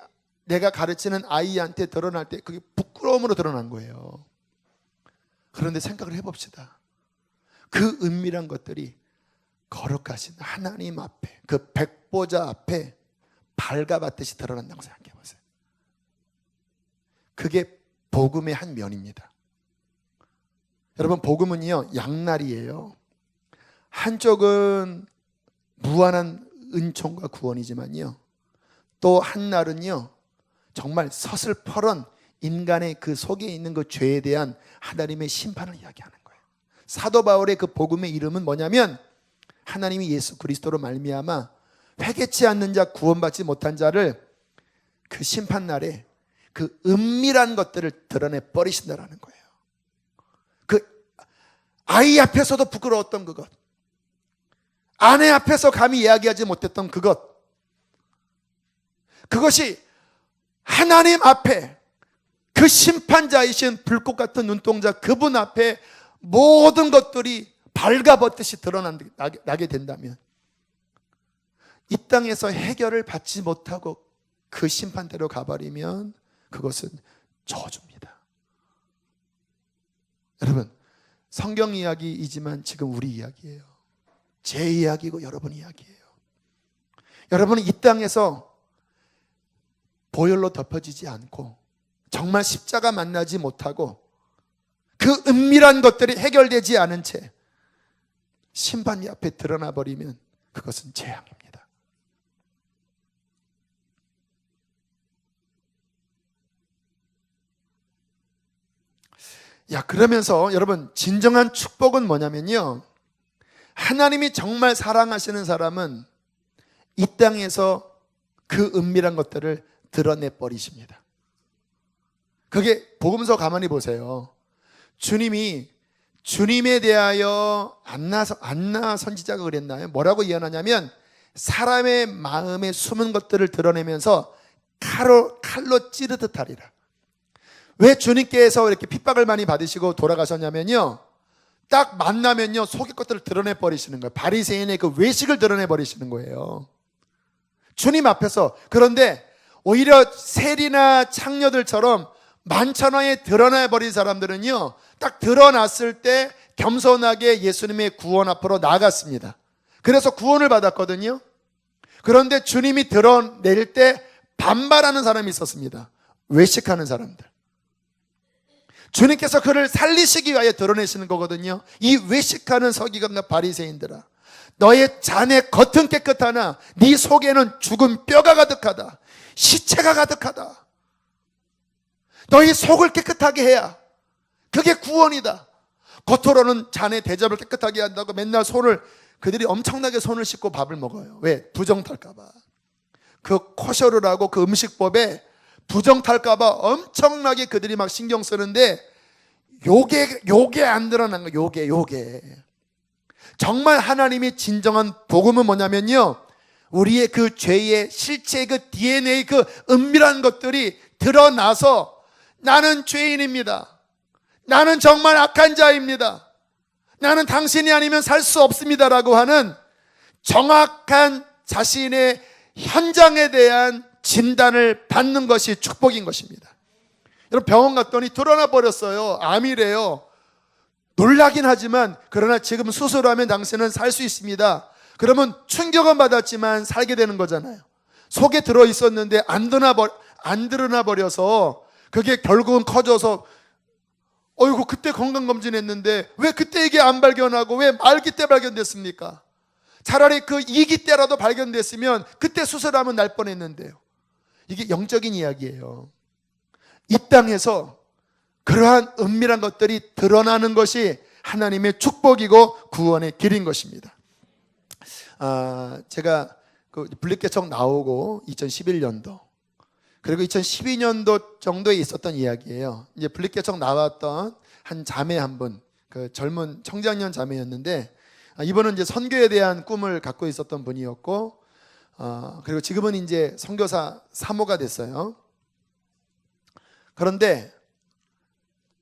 내가 가르치는 아이한테 드러날 때 그게 부끄러움으로 드러난 거예요. 그런데 생각을 해봅시다. 그 은밀한 것들이 거룩하신 하나님 앞에, 그 백보자 앞에 발가벗듯이 드러난다고 생각해 보세요. 그게 복음의 한 면입니다. 여러분, 복음은요 양날이에요. 한쪽은 무한한 은총과 구원이지만요 또 한날은요 정말 서슬퍼런 인간의 그 속에 있는 그 죄에 대한 하나님의 심판을 이야기하는 거예요. 사도 바울의 그 복음의 이름은 뭐냐면 하나님이 예수 그리스도로 말미암아 회개치 않는 자, 구원받지 못한 자를 그 심판날에 그 은밀한 것들을 드러내 버리신다라는 거예요. 그 아이 앞에서도 부끄러웠던 그것, 아내 앞에서 감히 이야기하지 못했던 그것이 하나님 앞에 그 심판자이신 불꽃 같은 눈동자 그분 앞에 모든 것들이 발가벗듯이 드러나게 된다면 이 땅에서 해결을 받지 못하고 그 심판대로 가버리면 그것은 저주입니다. 여러분, 성경 이야기이지만 지금 우리 이야기예요. 제 이야기고 여러분 이야기예요. 여러분은 이 땅에서 보혈로 덮어지지 않고 정말 십자가 만나지 못하고 그 은밀한 것들이 해결되지 않은 채 심판이 앞에 드러나 버리면 그것은 재앙입니다. 그러면서 여러분, 진정한 축복은 뭐냐면요 하나님이 정말 사랑하시는 사람은 이 땅에서 그 은밀한 것들을 드러내 버리십니다. 그게 복음서 가만히 보세요. 주님이 주님에 대하여 안나 선지자가 그랬나요? 뭐라고 예언하냐면 사람의 마음에 숨은 것들을 드러내면서 칼로 찌르듯 하리라. 왜 주님께서 이렇게 핍박을 많이 받으시고 돌아가셨냐면요 딱 만나면요 속의 것들을 드러내 버리시는 거예요. 바리새인의 그 외식을 드러내 버리시는 거예요. 주님 앞에서. 그런데 오히려 세리나 창녀들처럼 만천하에 드러내 버린 사람들은요 딱 드러났을 때 겸손하게 예수님의 구원 앞으로 나아갔습니다. 그래서 구원을 받았거든요. 그런데 주님이 드러낼 때 반발하는 사람이 있었습니다. 외식하는 사람들. 주님께서 그를 살리시기 위하여 드러내시는 거거든요. 이 외식하는 서기관과 바리새인들아, 너의 잔의 겉은 깨끗하나 네 속에는 죽은 뼈가 가득하다. 시체가 가득하다. 너희 속을 깨끗하게 해야 그게 구원이다. 겉으로는 잔의 대접을 깨끗하게 한다고 맨날 그들이 엄청나게 손을 씻고 밥을 먹어요. 왜? 부정 탈까 봐. 그 코셔루라고 그 음식법에 부정탈까봐 엄청나게 그들이 막 신경 쓰는데 요게 안 드러난 거예요. 요게. 정말 하나님이 진정한 복음은 뭐냐면요, 우리의 그 죄의 실체, 그 DNA, 그 은밀한 것들이 드러나서 나는 죄인입니다. 나는 정말 악한 자입니다. 나는 당신이 아니면 살 수 없습니다라고 하는 정확한 자신의 현장에 대한 진단을 받는 것이 축복인 것입니다. 여러분, 병원 갔더니 드러나 버렸어요. 암이래요. 놀라긴 하지만 그러나 지금 수술하면 당신은 살 수 있습니다. 그러면 충격은 받았지만 살게 되는 거잖아요. 속에 들어있었는데 안 드러나 버려서 그게 결국은 커져서 어이구, 그때 건강검진했는데 왜 그때 이게 안 발견하고 왜 말기 때 발견됐습니까? 차라리 그 2기 때라도 발견됐으면 그때 수술하면 날 뻔했는데요. 이게 영적인 이야기예요. 이 땅에서 그러한 은밀한 것들이 드러나는 것이 하나님의 축복이고 구원의 길인 것입니다. 제가 그 분립개척 나오고 2011년도 그리고 2012년도 정도에 있었던 이야기예요. 이제 분립개척 나왔던 한 자매 한 분, 그 젊은 청장년 자매였는데 이분은 이제 선교에 대한 꿈을 갖고 있었던 분이었고, 그리고 지금은 이제 선교사 사모가 됐어요. 그런데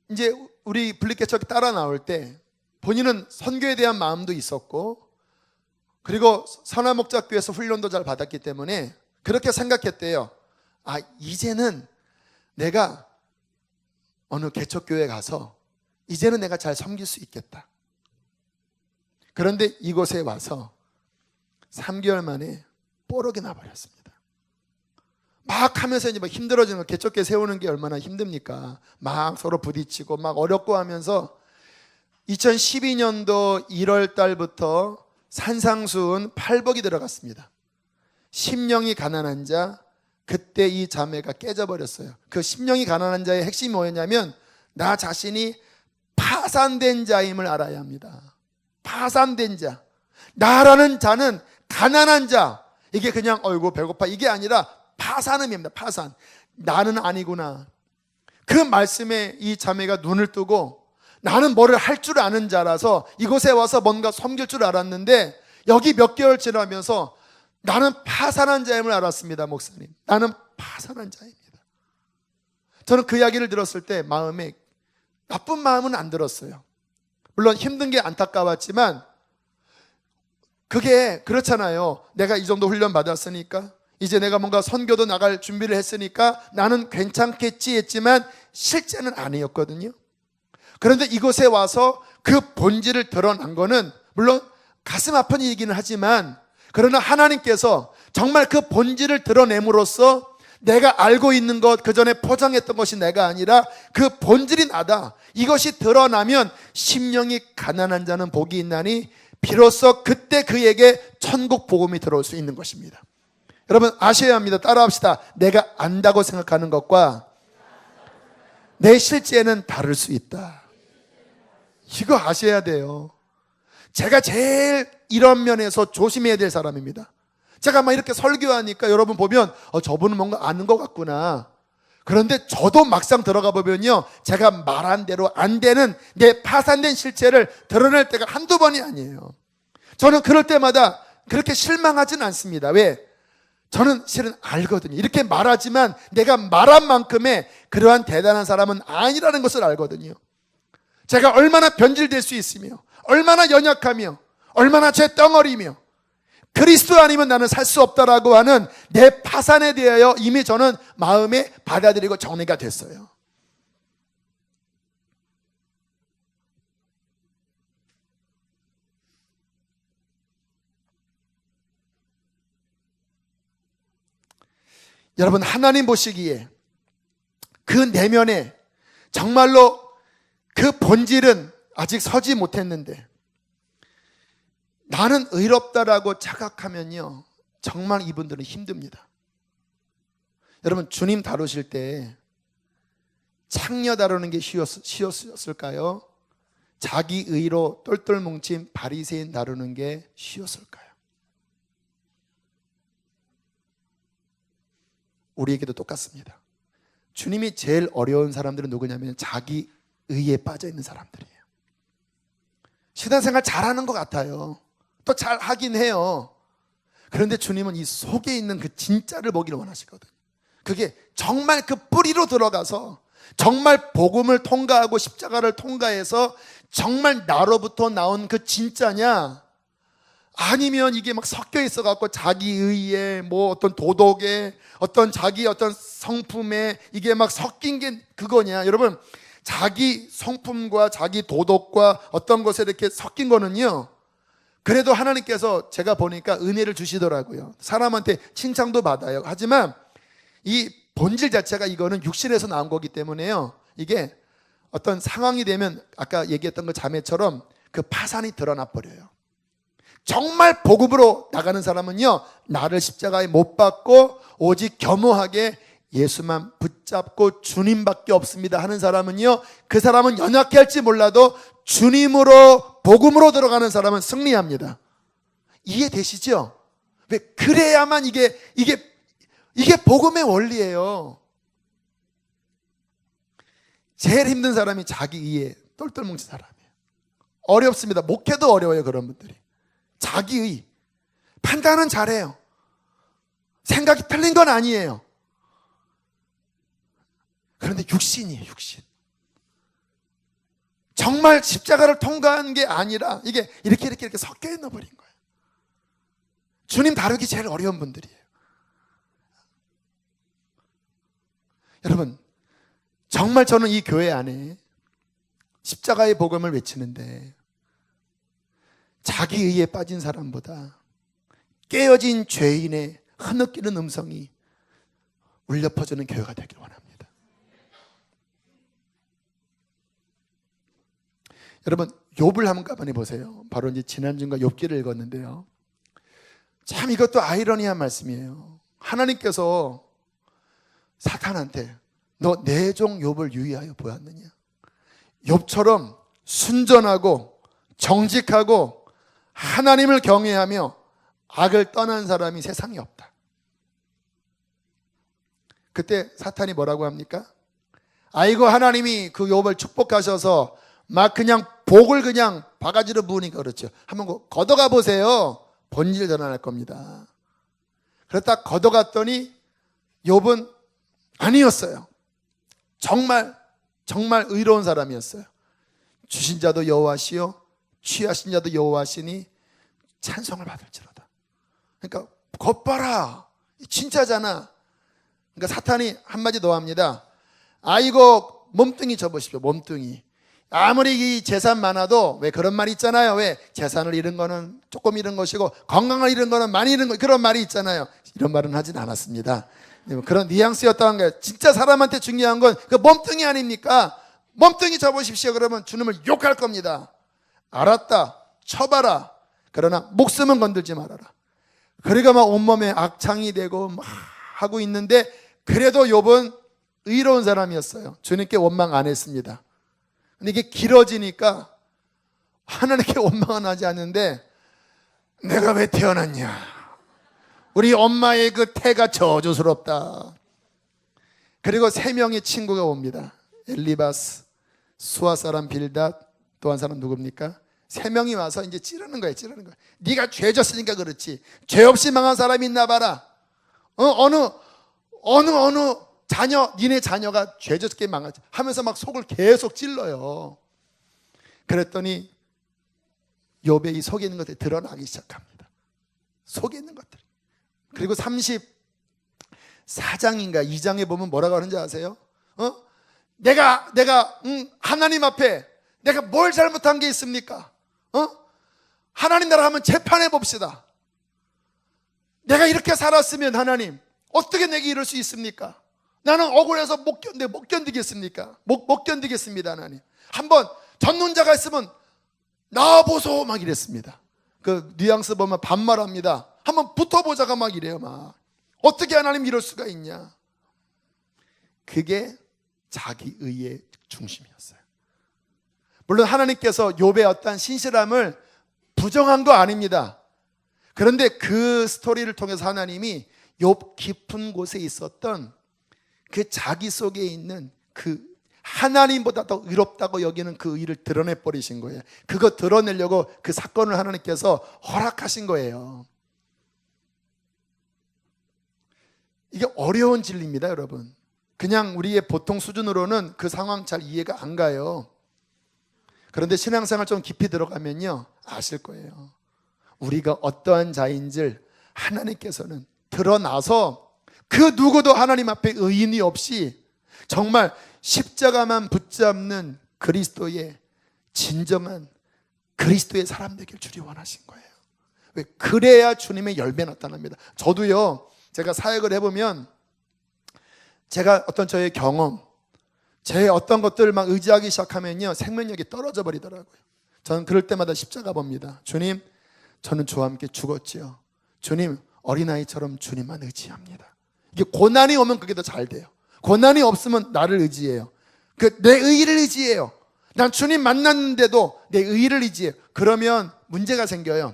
이제 우리 분립개척이 따라 나올 때 본인은 선교에 대한 마음도 있었고, 그리고 선화목자교회에서 훈련도 잘 받았기 때문에 그렇게 생각했대요. 이제는 내가 어느 개척교회 가서 이제는 내가 잘 섬길 수 있겠다. 그런데 이곳에 와서 3개월 만에 뽀록이 나버렸습니다. 막 하면서 이제 막 힘들어지는 거, 개척교회 세우는 게 얼마나 힘듭니까? 막 서로 부딪히고 막 어렵고 하면서 2012년도 1월 달부터 산상수훈 8복이 들어갔습니다. 심령이 가난한 자, 그때 이 자매가 깨져버렸어요. 그 심령이 가난한 자의 핵심이 뭐였냐면 나 자신이 파산된 자임을 알아야 합니다. 파산된 자. 나라는 자는 가난한 자. 이게 그냥 어이구 배고파 이게 아니라 파산음입니다. 파산. 나는 아니구나. 그 말씀에 이 자매가 눈을 뜨고 나는 뭐를 할 줄 아는 자라서 이곳에 와서 뭔가 섬길 줄 알았는데 여기 몇 개월 지나면서 나는 파산한 자임을 알았습니다. 목사님, 나는 파산한 자입니다. 저는 그 이야기를 들었을 때 마음에 나쁜 마음은 안 들었어요. 물론 힘든 게 안타까웠지만 그게 그렇잖아요. 내가 이 정도 훈련 받았으니까 이제 내가 뭔가 선교도 나갈 준비를 했으니까 나는 괜찮겠지 했지만 실제는 아니었거든요. 그런데 이곳에 와서 그 본질을 드러난 거는 물론 가슴 아픈 일이기는 하지만 그러나 하나님께서 정말 그 본질을 드러냄으로써 내가 알고 있는 것, 그 전에 포장했던 것이 내가 아니라 그 본질이 나다. 이것이 드러나면 심령이 가난한 자는 복이 있나니 비로소 그때 그에게 천국 복음이 들어올 수 있는 것입니다. 여러분 아셔야 합니다. 따라합시다. 내가 안다고 생각하는 것과 내 실제는 다를 수 있다. 이거 아셔야 돼요. 제가 제일 이런 면에서 조심해야 될 사람입니다. 제가 막 이렇게 설교하니까 여러분 보면 저분은 뭔가 아는 것 같구나. 그런데 저도 막상 들어가 보면요, 제가 말한 대로 안 되는 내 파산된 실체를 드러낼 때가 한두 번이 아니에요. 저는 그럴 때마다 그렇게 실망하진 않습니다. 왜? 저는 실은 알거든요. 이렇게 말하지만 내가 말한 만큼의 그러한 대단한 사람은 아니라는 것을 알거든요. 제가 얼마나 변질될 수 있으며 얼마나 연약하며 얼마나 죄 덩어리며 그리스도 아니면 나는 살 수 없다라고 하는 내 파산에 대하여 이미 저는 마음에 받아들이고 정리가 됐어요. 여러분 하나님 보시기에 그 내면에 정말로 그 본질은 아직 서지 못했는데 나는 의롭다라고 자각하면요 정말 이분들은 힘듭니다. 여러분 주님 다루실 때 창녀 다루는 게 쉬웠을까요? 자기 의로 똘똘 뭉친 바리새인 다루는 게 쉬웠을까요? 우리에게도 똑같습니다. 주님이 제일 어려운 사람들은 누구냐면 자기 의에 빠져 있는 사람들이에요. 신앙생활 잘하는 것 같아요. 또 잘하긴 해요. 그런데 주님은 이 속에 있는 그 진짜를 보기를 원하시거든요. 그게 정말 그 뿌리로 들어가서 정말 복음을 통과하고 십자가를 통과해서 정말 나로부터 나온 그 진짜냐, 아니면 이게 막 섞여 있어 갖고 자기 의에 뭐 어떤 도덕에 어떤 자기 어떤 성품에 이게 막 섞인 게 그거냐. 여러분, 자기 성품과 자기 도덕과 어떤 것에 이렇게 섞인 거는요, 그래도 하나님께서 제가 보니까 은혜를 주시더라고요. 사람한테 칭찬도 받아요. 하지만 이 본질 자체가 이거는 육신에서 나온 거기 때문에요, 이게 어떤 상황이 되면 아까 얘기했던 그 자매처럼 그 파산이 드러나 버려요. 정말 복음으로 나가는 사람은요, 나를 십자가에 못 박고 오직 겸허하게 예수만 붙잡고 주님밖에 없습니다 하는 사람은요, 그 사람은 연약해 할지 몰라도 주님으로 복음으로 들어가는 사람은 승리합니다. 이해되시죠? 왜? 그래야만 이게 복음의 원리예요. 제일 힘든 사람이 자기 의에 똘똘 뭉친 사람이에요. 어렵습니다. 목회도 어려워요. 그런 분들이 자기의 판단은 잘해요. 생각이 틀린 건 아니에요. 그런데 육신이에요. 육신. 정말 십자가를 통과한 게 아니라 이게 이렇게 섞여 있어 버린 거예요. 주님 다루기 제일 어려운 분들이에요. 여러분, 정말 저는 이 교회 안에 십자가의 복음을 외치는데 자기 의에 빠진 사람보다 깨어진 죄인의 흐느끼는 음성이 울려 퍼지는 교회가 되길 원합니다. 여러분, 욥을 한번 가만히 보세요. 바로 이제 지난주인가 욥기를 읽었는데요, 참 이것도 아이러니한 말씀이에요. 하나님께서 사탄한테 너 내 종 욥을 유의하여 보았느냐? 욥처럼 순전하고 정직하고 하나님을 경외하며 악을 떠난 사람이 세상에 없다. 그때 사탄이 뭐라고 합니까? 아이고, 하나님이 그 욥을 축복하셔서 막 그냥 복을 그냥 바가지로 부으니까 그렇죠. 한번 걷어가 보세요. 본질 드러날 겁니다. 그랬다 걷어갔더니 욥은 아니었어요. 정말 의로운 사람이었어요. 주신 자도 여호와시요 취하신 자도 여호와시니 찬송을 받을지로다. 그러니까 겉봐라, 진짜잖아. 그러니까 사탄이 한마디 더 합니다. 아이고, 몸뚱이 접으십시오. 몸뚱이. 아무리 이 재산 많아도 왜 그런 말이 있잖아요. 왜 재산을 잃은 거는 조금 잃은 것이고 건강을 잃은 거는 많이 잃은 거, 그런 말이 있잖아요. 이런 말은 하진 않았습니다. 그런 뉘앙스였다는 거예요. 진짜 사람한테 중요한 건 그 몸뚱이 아닙니까? 몸뚱이 접으십시오. 그러면 주님을 욕할 겁니다. 알았다, 쳐봐라. 그러나 목숨은 건들지 말아라. 그러니까 막 온몸에 악창이 되고 막 하고 있는데, 그래도 욥은 의로운 사람이었어요. 주님께 원망 안 했습니다. 근데 이게 길어지니까 하나님께 원망은 하지 않는데, 내가 왜 태어났냐, 우리 엄마의 그 태가 저주스럽다. 그리고 3명의 친구가 옵니다. 엘리바스, 수아 사람 빌닷, 또 한 사람 누굽니까? 3명이 와서 이제 찌르는 거예요. 네가 죄 졌으니까 그렇지, 죄 없이 망한 사람이 있나 봐라. 어느 자녀, 니네 자녀가 죄 졌게 망하지 하면서 막 속을 계속 찔러요. 그랬더니 욥의 이 속에 있는 것들이 드러나기 시작합니다. 속에 있는 것들. 그리고 34장인가 2장에 보면 뭐라고 하는지 아세요? 내가 하나님 앞에 내가 뭘 잘못한 게 있습니까? 하나님 나라 하면 재판해 봅시다. 내가 이렇게 살았으면 하나님 어떻게 내게 이럴 수 있습니까? 나는 억울해서 못 견디겠습니까? 못 견디겠습니다. 하나님, 한번 전문자가 있으면 나와보소 막 이랬습니다. 그 뉘앙스 보면 반말합니다. 한번 붙어보자가 막 이래요. 막 어떻게 하나님 이럴 수가 있냐. 그게 자기 의의 중심이었어요. 물론 하나님께서 욥의 어떤 신실함을 부정한 거 아닙니다. 그런데 그 스토리를 통해서 하나님이 욥 깊은 곳에 있었던 그 자기 속에 있는 그 하나님보다 더 의롭다고 여기는 그 의를 드러내 버리신 거예요. 그거 드러내려고 그 사건을 하나님께서 허락하신 거예요. 이게 어려운 진리입니다, 여러분. 그냥 우리의 보통 수준으로는 그 상황 잘 이해가 안 가요. 그런데 신앙생활 좀 깊이 들어가면요, 아실 거예요. 우리가 어떠한 자인지를 하나님께서는 드러나서 그 누구도 하나님 앞에 의인이 없이 정말 십자가만 붙잡는 그리스도의 진정한 그리스도의 사람 되길 주님 원하신 거예요. 왜? 그래야 주님의 열매 나타납니다. 저도요, 제가 사역을 해보면 제가 어떤 저의 경험, 제 어떤 것들을 막 의지하기 시작하면요, 생명력이 떨어져 버리더라고요. 저는 그럴 때마다 십자가 봅니다. 주님, 저는 주와 함께 죽었지요. 주님, 어린아이처럼 주님만 의지합니다. 이게 고난이 오면 그게 더 잘 돼요. 고난이 없으면 나를 의지해요. 내 의의를 의지해요. 난 주님 만났는데도 내 의의를 의지해요. 그러면 문제가 생겨요.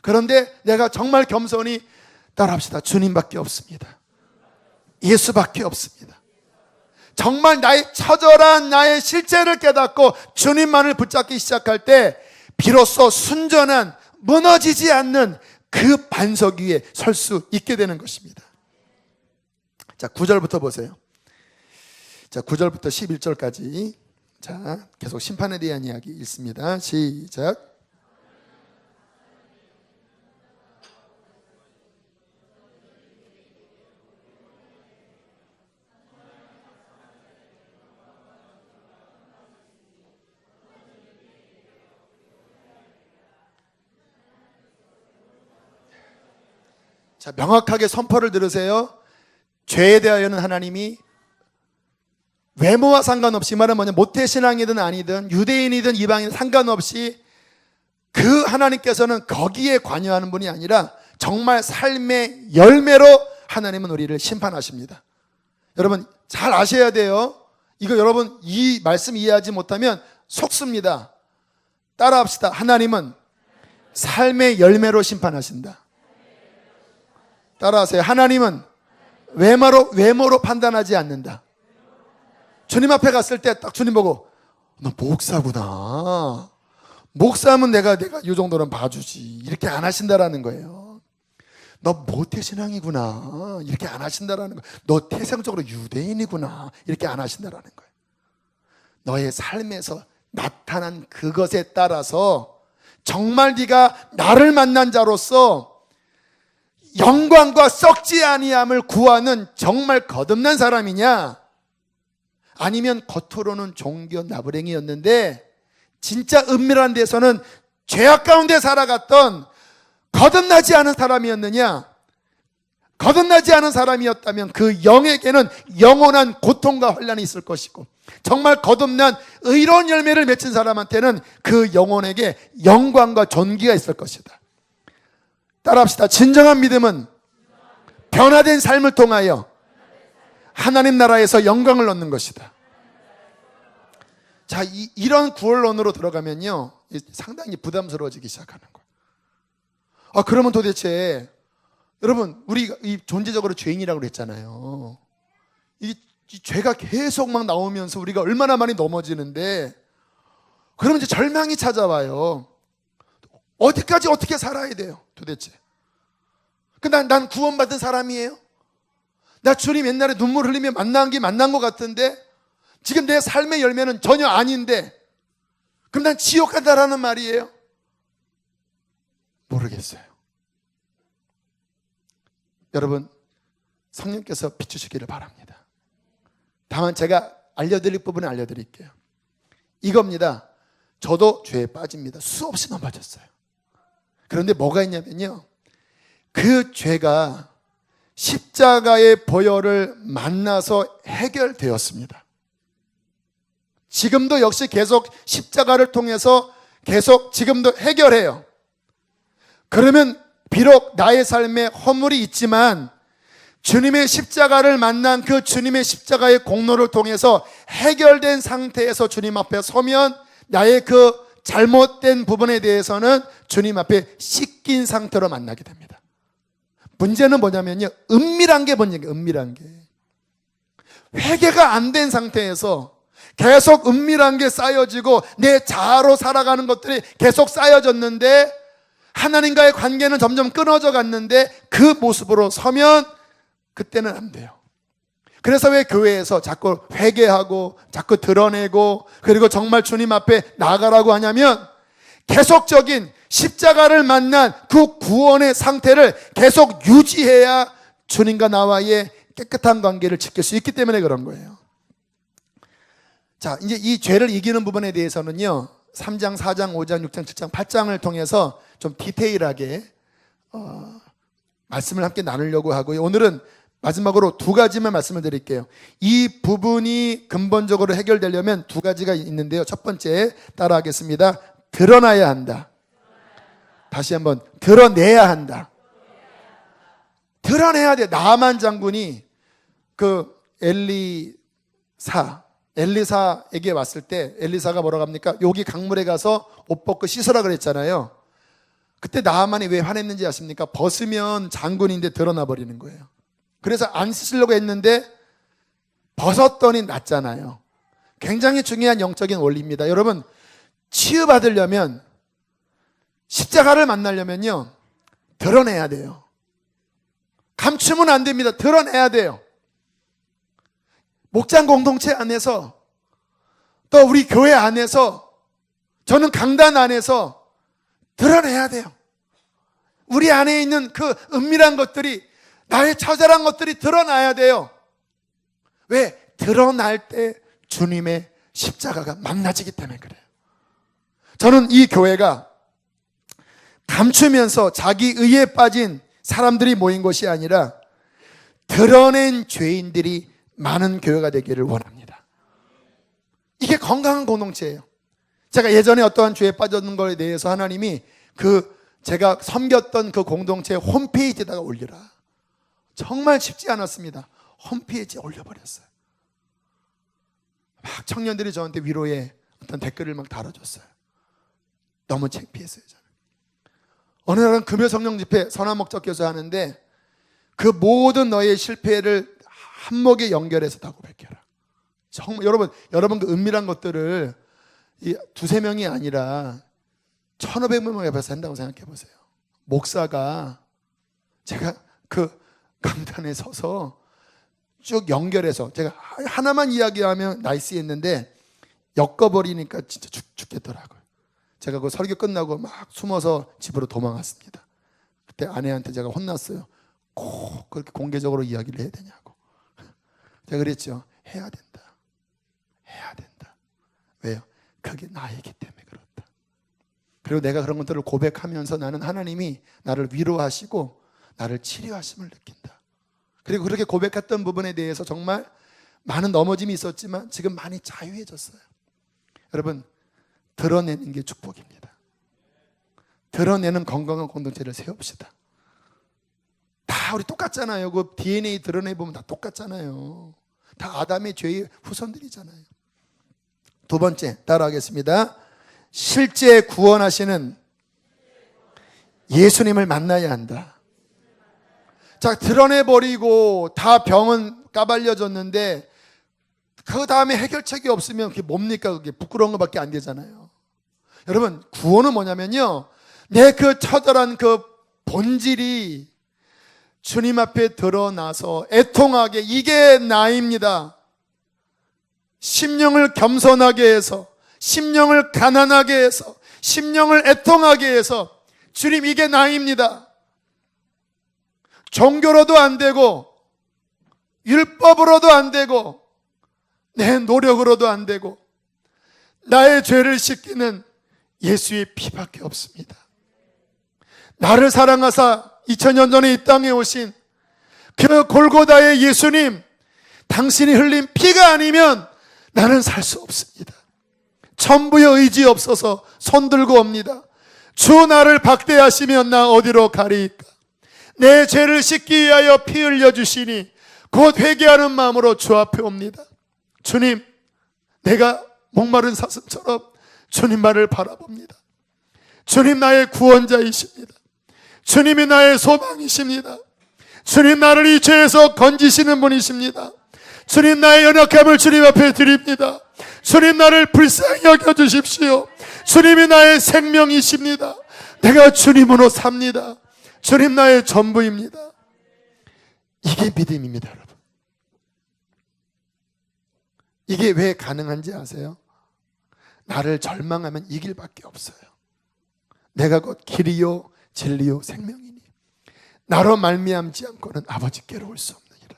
그런데 내가 정말 겸손히 따라합시다. 주님밖에 없습니다. 예수밖에 없습니다. 정말 나의 처절한 나의 실제를 깨닫고 주님만을 붙잡기 시작할 때 비로소 순전한 무너지지 않는 그 반석 위에 설 수 있게 되는 것입니다. 자, 9절부터 보세요. 자, 9절부터 11절까지. 자, 계속 심판에 대한 이야기 읽습니다. 시작. 자, 명확하게 선포를 들으세요. 죄에 대하여는 하나님이 외모와 상관없이, 말은 뭐냐, 모태신앙이든 아니든 유대인이든 이방인이든 상관없이 그 하나님께서는 거기에 관여하는 분이 아니라 정말 삶의 열매로 하나님은 우리를 심판하십니다. 여러분 잘 아셔야 돼요. 이거 여러분 이 말씀 이해하지 못하면 속습니다. 따라합시다. 하나님은 삶의 열매로 심판하신다. 따라하세요. 하나님은 외모로 판단하지 않는다. 주님 앞에 갔을 때 딱 주님 보고 너 목사구나. 목사면 내가 이 정도는 봐주지. 이렇게 안 하신다라는 거예요. 너 모태신앙이구나. 이렇게 안 하신다라는 거예요. 너 태생적으로 유대인이구나. 이렇게 안 하신다라는 거예요. 너의 삶에서 나타난 그것에 따라서 정말 네가 나를 만난 자로서 영광과 썩지 아니함을 구하는 정말 거듭난 사람이냐, 아니면 겉으로는 종교 나부랭이였는데 진짜 은밀한 데서는 죄악 가운데 살아갔던 거듭나지 않은 사람이었느냐. 거듭나지 않은 사람이었다면 그 영에게는 영원한 고통과 환난이 있을 것이고, 정말 거듭난 의로운 열매를 맺힌 사람한테는 그 영혼에게 영광과 존귀가 있을 것이다. 따라합시다. 진정한 믿음은 변화된 삶을 통하여 하나님 나라에서 영광을 얻는 것이다. 자, 이런 구원론으로 들어가면요, 상당히 부담스러워지기 시작하는 거예요. 그러면 도대체 여러분, 우리가 이 존재적으로 죄인이라고 그랬잖아요. 이 죄가 계속 막 나오면서 우리가 얼마나 많이 넘어지는데, 그러면 이제 절망이 찾아와요. 어디까지 어떻게 살아야 돼요, 도대체? 난 구원받은 사람이에요. 나 주님 옛날에 눈물 흘리며 만난 것 같은데 지금 내 삶의 열매는 전혀 아닌데, 그럼 난 지옥 간다라는 말이에요? 모르겠어요. 여러분, 성령께서 비추시기를 바랍니다. 다만 제가 알려드릴 부분은 알려드릴게요. 이겁니다. 저도 죄에 빠집니다. 수없이 넘어졌어요. 그런데 뭐가 있냐면요, 그 죄가 십자가의 보혈을 만나서 해결되었습니다. 지금도 역시 계속 십자가를 통해서 계속 지금도 해결해요. 그러면 비록 나의 삶에 허물이 있지만 주님의 십자가를 만난 그 주님의 십자가의 공로를 통해서 해결된 상태에서 주님 앞에 서면 나의 그 잘못된 부분에 대해서는 주님 앞에 씻긴 상태로 만나게 됩니다. 문제는 뭐냐면요, 은밀한 게 문제예요. 은밀한 게. 회개가 안 된 상태에서 계속 은밀한 게 쌓여지고 내 자아로 살아가는 것들이 계속 쌓여졌는데 하나님과의 관계는 점점 끊어져 갔는데 그 모습으로 서면 그때는 안 돼요. 그래서 왜 교회에서 자꾸 회개하고 자꾸 드러내고 그리고 정말 주님 앞에 나아가라고 하냐면 계속적인 십자가를 만난 그 구원의 상태를 계속 유지해야 주님과 나와의 깨끗한 관계를 지킬 수 있기 때문에 그런 거예요. 자, 이제 이 죄를 이기는 부분에 대해서는요 3장, 4장, 5장, 6장, 7장, 8장을 통해서 좀 디테일하게 말씀을 함께 나누려고 하고요. 오늘은 마지막으로 두 가지만 말씀을 드릴게요. 이 부분이 근본적으로 해결되려면 두 가지가 있는데요. 첫 번째 따라하겠습니다. 드러나야 한다. 다시 한번 드러내야 한다. 드러내야 돼. 나만 장군이 그 엘리사에게 왔을 때 엘리사가 뭐라고 합니까? 여기 강물에 가서 옷 벗고 씻으라 그랬잖아요. 그때 나하만이 왜 화냈는지 아십니까? 벗으면 장군인데 드러나 버리는 거예요. 그래서 안 씻으려고 했는데 벗었더니 낫잖아요. 굉장히 중요한 영적인 원리입니다. 여러분, 치유받으려면 십자가를 만나려면요 드러내야 돼요. 감추면 안 됩니다. 드러내야 돼요. 목장 공동체 안에서 또 우리 교회 안에서 저는 강단 안에서 드러내야 돼요. 우리 안에 있는 그 은밀한 것들이 나의 처절한 것들이 드러나야 돼요. 왜? 드러날 때 주님의 십자가가 만나지기 때문에 그래요. 저는 이 교회가 감추면서 자기 의에 빠진 사람들이 모인 것이 아니라 드러낸 죄인들이 많은 교회가 되기를 원합니다. 이게 건강한 공동체예요. 제가 예전에 어떠한 죄에 빠졌는 것에 대해서 하나님이 제가 섬겼던 그 공동체 홈페이지에다가 올리라. 정말 쉽지 않았습니다. 홈페이지에 올려버렸어요. 막 청년들이 저한테 위로의 어떤 댓글을 막 달아줬어요. 너무 창피했어요. 저는. 어느 날은 금요 성령 집회 선화목적교사 하는데 그 모든 너의 실패를 한목에 연결해서 다 고백해라. 정말 여러분 그 은밀한 것들을 이 두세 명이 아니라 1,500명 옆에서 한다고 생각해 보세요. 목사가 제가 그 강단에 서서 쭉 연결해서 제가 하나만 이야기하면 나이스 했는데 엮어버리니까 진짜 죽겠더라고요. 제가 그 설교 끝나고 막 숨어서 집으로 도망갔습니다. 그때 아내한테 제가 혼났어요. 꼭 그렇게 공개적으로 이야기를 해야 되냐고. 제가 그랬죠. 해야 된다. 해야 된다. 왜요? 그게 나이기 때문에 그렇다. 그리고 내가 그런 것들을 고백하면서 나는 하나님이 나를 위로하시고 나를 치료하심을 느낀다. 그리고 그렇게 고백했던 부분에 대해서 정말 많은 넘어짐이 있었지만 지금 많이 자유해졌어요. 여러분, 드러내는 게 축복입니다. 드러내는 건강한 공동체를 세웁시다. 다 우리 똑같잖아요. 그 DNA 드러내보면 다 똑같잖아요. 다 아담의 죄의 후손들이잖아요. 두 번째 따라하겠습니다. 실제 구원하시는 예수님을 만나야 한다. 자, 드러내버리고 다 병은 까발려졌는데 그 다음에 해결책이 없으면 그게 뭡니까? 그게 부끄러운 것밖에 안 되잖아요. 여러분, 구원은 뭐냐면요, 내 그 처절한 그 본질이 주님 앞에 드러나서 애통하게, 이게 나입니다. 심령을 겸손하게 해서, 심령을 가난하게 해서, 심령을 애통하게 해서, 주님 이게 나입니다. 종교로도 안 되고 율법으로도 안 되고 내 노력으로도 안 되고 나의 죄를 씻기는 예수의 피밖에 없습니다. 나를 사랑하사 2000년 전에 이 땅에 오신 그 골고다의 예수님, 당신이 흘린 피가 아니면 나는 살 수 없습니다. 천부의 의지 없어서 손들고 옵니다. 주 나를 박대하시면 나 어디로 가리이까? 내 죄를 씻기 위하여 피 흘려주시니 곧 회개하는 마음으로 주 앞에 옵니다. 주님, 내가 목마른 사슴처럼 주님만을 바라봅니다. 주님 나의 구원자이십니다. 주님이 나의 소망이십니다. 주님, 나를 이 죄에서 건지시는 분이십니다. 주님, 나의 연약함을 주님 앞에 드립니다. 주님, 나를 불쌍히 여겨주십시오. 주님이 나의 생명이십니다. 내가 주님으로 삽니다. 주님, 나의 전부입니다. 이게 믿음입니다, 여러분. 이게 왜 가능한지 아세요? 나를 절망하면 이 길밖에 없어요. 내가 곧 길이요 진리요 생명이니 나로 말미암지 않고는 아버지께로 올 수 없느니라.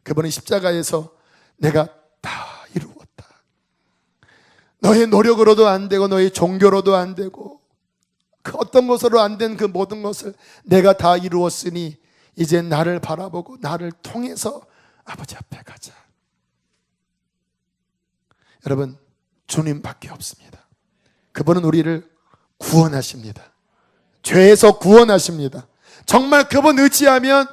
그분은 십자가에서 내가 다 이루었다. 너의 노력으로도 안 되고 너의 종교로도 안 되고 그 어떤 것으로 안 된 그 모든 것을 내가 다 이루었으니 이제 나를 바라보고 나를 통해서 아버지 앞에 가자. 여러분, 주님밖에 없습니다. 그분은 우리를 구원하십니다. 죄에서 구원하십니다. 정말 그분 의지하면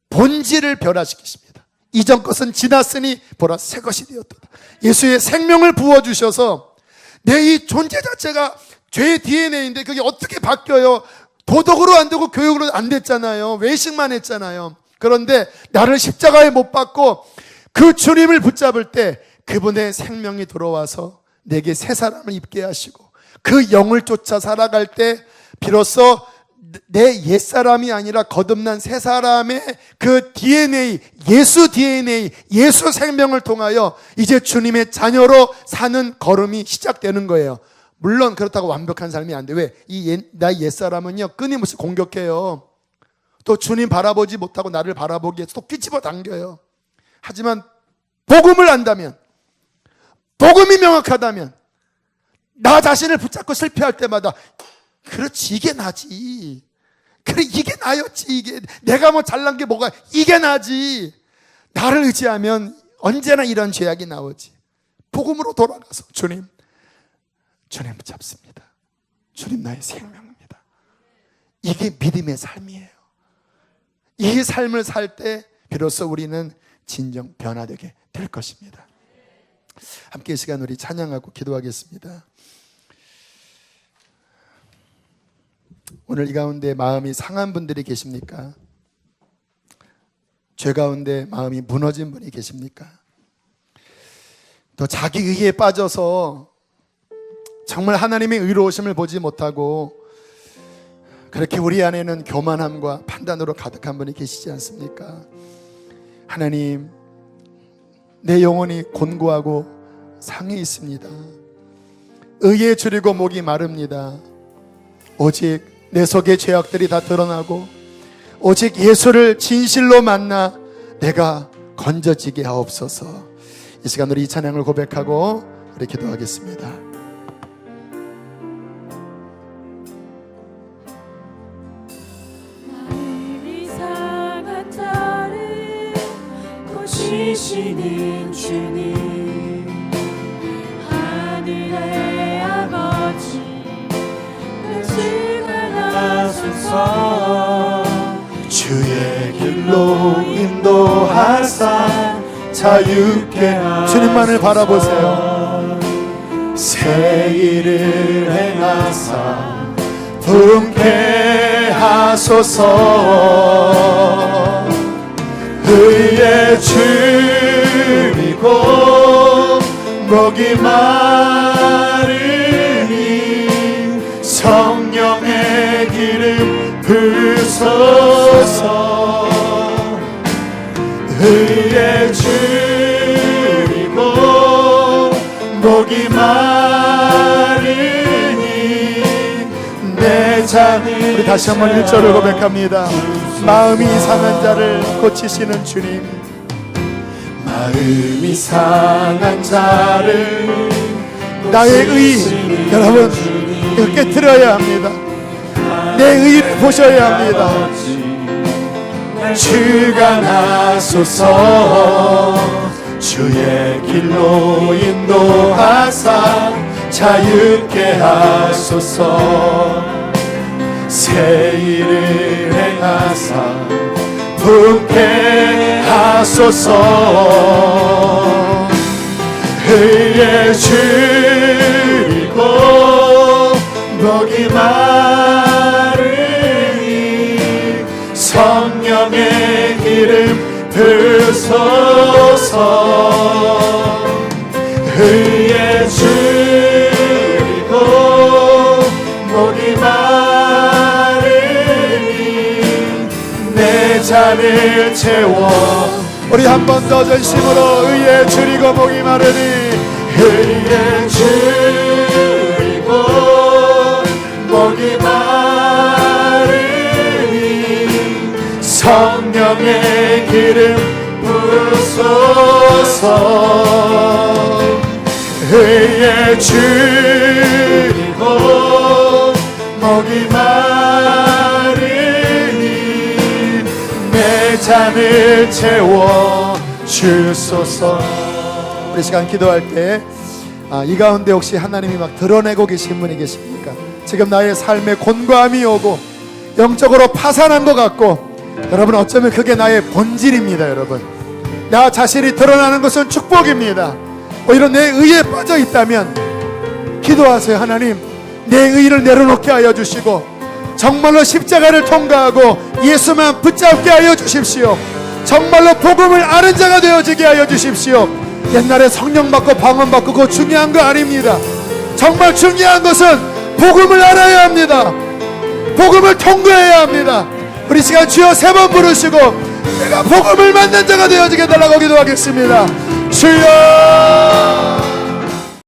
본질을 변화시키십니다. 이전 것은 지났으니 보라 새 것이 되었도다. 예수의 생명을 부어주셔서 내 이 존재 자체가 죄의 DNA인데 그게 어떻게 바뀌어요? 도덕으로 안 되고 교육으로 안 됐잖아요. 외식만 했잖아요. 그런데 나를 십자가에 못 박고 그 주님을 붙잡을 때 그분의 생명이 들어와서 내게 새 사람을 입게 하시고 그 영을 쫓아 살아갈 때 비로소 내 옛사람이 아니라 거듭난 새 사람의 그 DNA, 예수 DNA, 예수 생명을 통하여 이제 주님의 자녀로 사는 걸음이 시작되는 거예요. 물론 그렇다고 완벽한 삶이 안 돼. 왜? 나의 옛사람은요 끊임없이 공격해요. 또 주님 바라보지 못하고 나를 바라보기 위해서 또 끼집어 당겨요. 하지만 복음을 안다면, 복음이 명확하다면 나 자신을 붙잡고 실패할 때마다 그렇지 이게 나지, 그래 이게 나였지, 이게 내가 뭐 잘난 게 뭐가, 이게 나지. 나를 의지하면 언제나 이런 죄악이 나오지. 복음으로 돌아가서 주님 붙잡습니다. 주님 나의 생명입니다. 이게 믿음의 삶이에요. 이 삶을 살 때 비로소 우리는 진정 변화되게 될 것입니다. 함께 이 시간 우리 찬양하고 기도하겠습니다. 오늘 이 가운데 마음이 상한 분들이 계십니까? 죄 가운데 마음이 무너진 분이 계십니까? 또 자기 의에 빠져서 정말 하나님의 의로우심을 보지 못하고 그렇게 우리 안에는 교만함과 판단으로 가득한 분이 계시지 않습니까? 하나님, 내 영혼이 곤고하고 상해 있습니다. 의에 줄이고 목이 마릅니다. 오직 내 속의 죄악들이 다 드러나고 오직 예수를 진실로 만나 내가 건져지게 하옵소서. 이 시간 우리 이 찬양을 고백하고 우리 기도하겠습니다. 고치시는 주님, 하늘의 아버지, 하소서. 주의 길로 인도하사 자유케 하소서. 주님만을 바라보세요. 새 일을 행하사 부흥케 하소서. 의에 줄이고 목이 마르니 성령의 기름 부으소서. 의에 줄이고 목이 마르니 내 자녀. 우리 다시 한번 1절을 고백합니다. 마음이 상한 자를 고치시는 주님, 마음이 상한 자를 나의 의, 여러분 이거 깨트려야 합니다. 내 의를 보셔야 합니다. 주관하소서. 주의 길로 인도하사 자유케 하소서. 새 일을 행하사 부흥케 하소서. 의에 줄이고 목이 마르니 성령의 잔을 채워 우리 한 번 더 전심으로 의에 줄이고 목이 마르니 의에 줄이고 목이 마르니 성령의 기름 부으소서 의에 줄이고 목이 마르니 내 잔을 채워 주소서. 우리 시간 기도할 때 이 가운데 혹시 하나님이 막 드러내고 계신 분이 계십니까? 지금 나의 삶에 곤고함이 오고 영적으로 파산한 것 같고, 여러분 어쩌면 그게 나의 본질입니다. 여러분, 나 자신이 드러나는 것은 축복입니다. 오히려 내 의에 빠져 있다면 기도하세요. 하나님, 내 의를 내려놓게 하여 주시고 정말로 십자가를 통과하고 예수만 붙잡게 하여 주십시오. 정말로 복음을 아는 자가 되어지게 하여 주십시오. 옛날에 성령 받고 방언 받고 그거 중요한 거 아닙니다. 정말 중요한 것은 복음을 알아야 합니다. 복음을 통과해야 합니다. 우리 시간 주여 3번 부르시고 내가 복음을 만난 자가 되어지게 달라고 기도하겠습니다. 주여.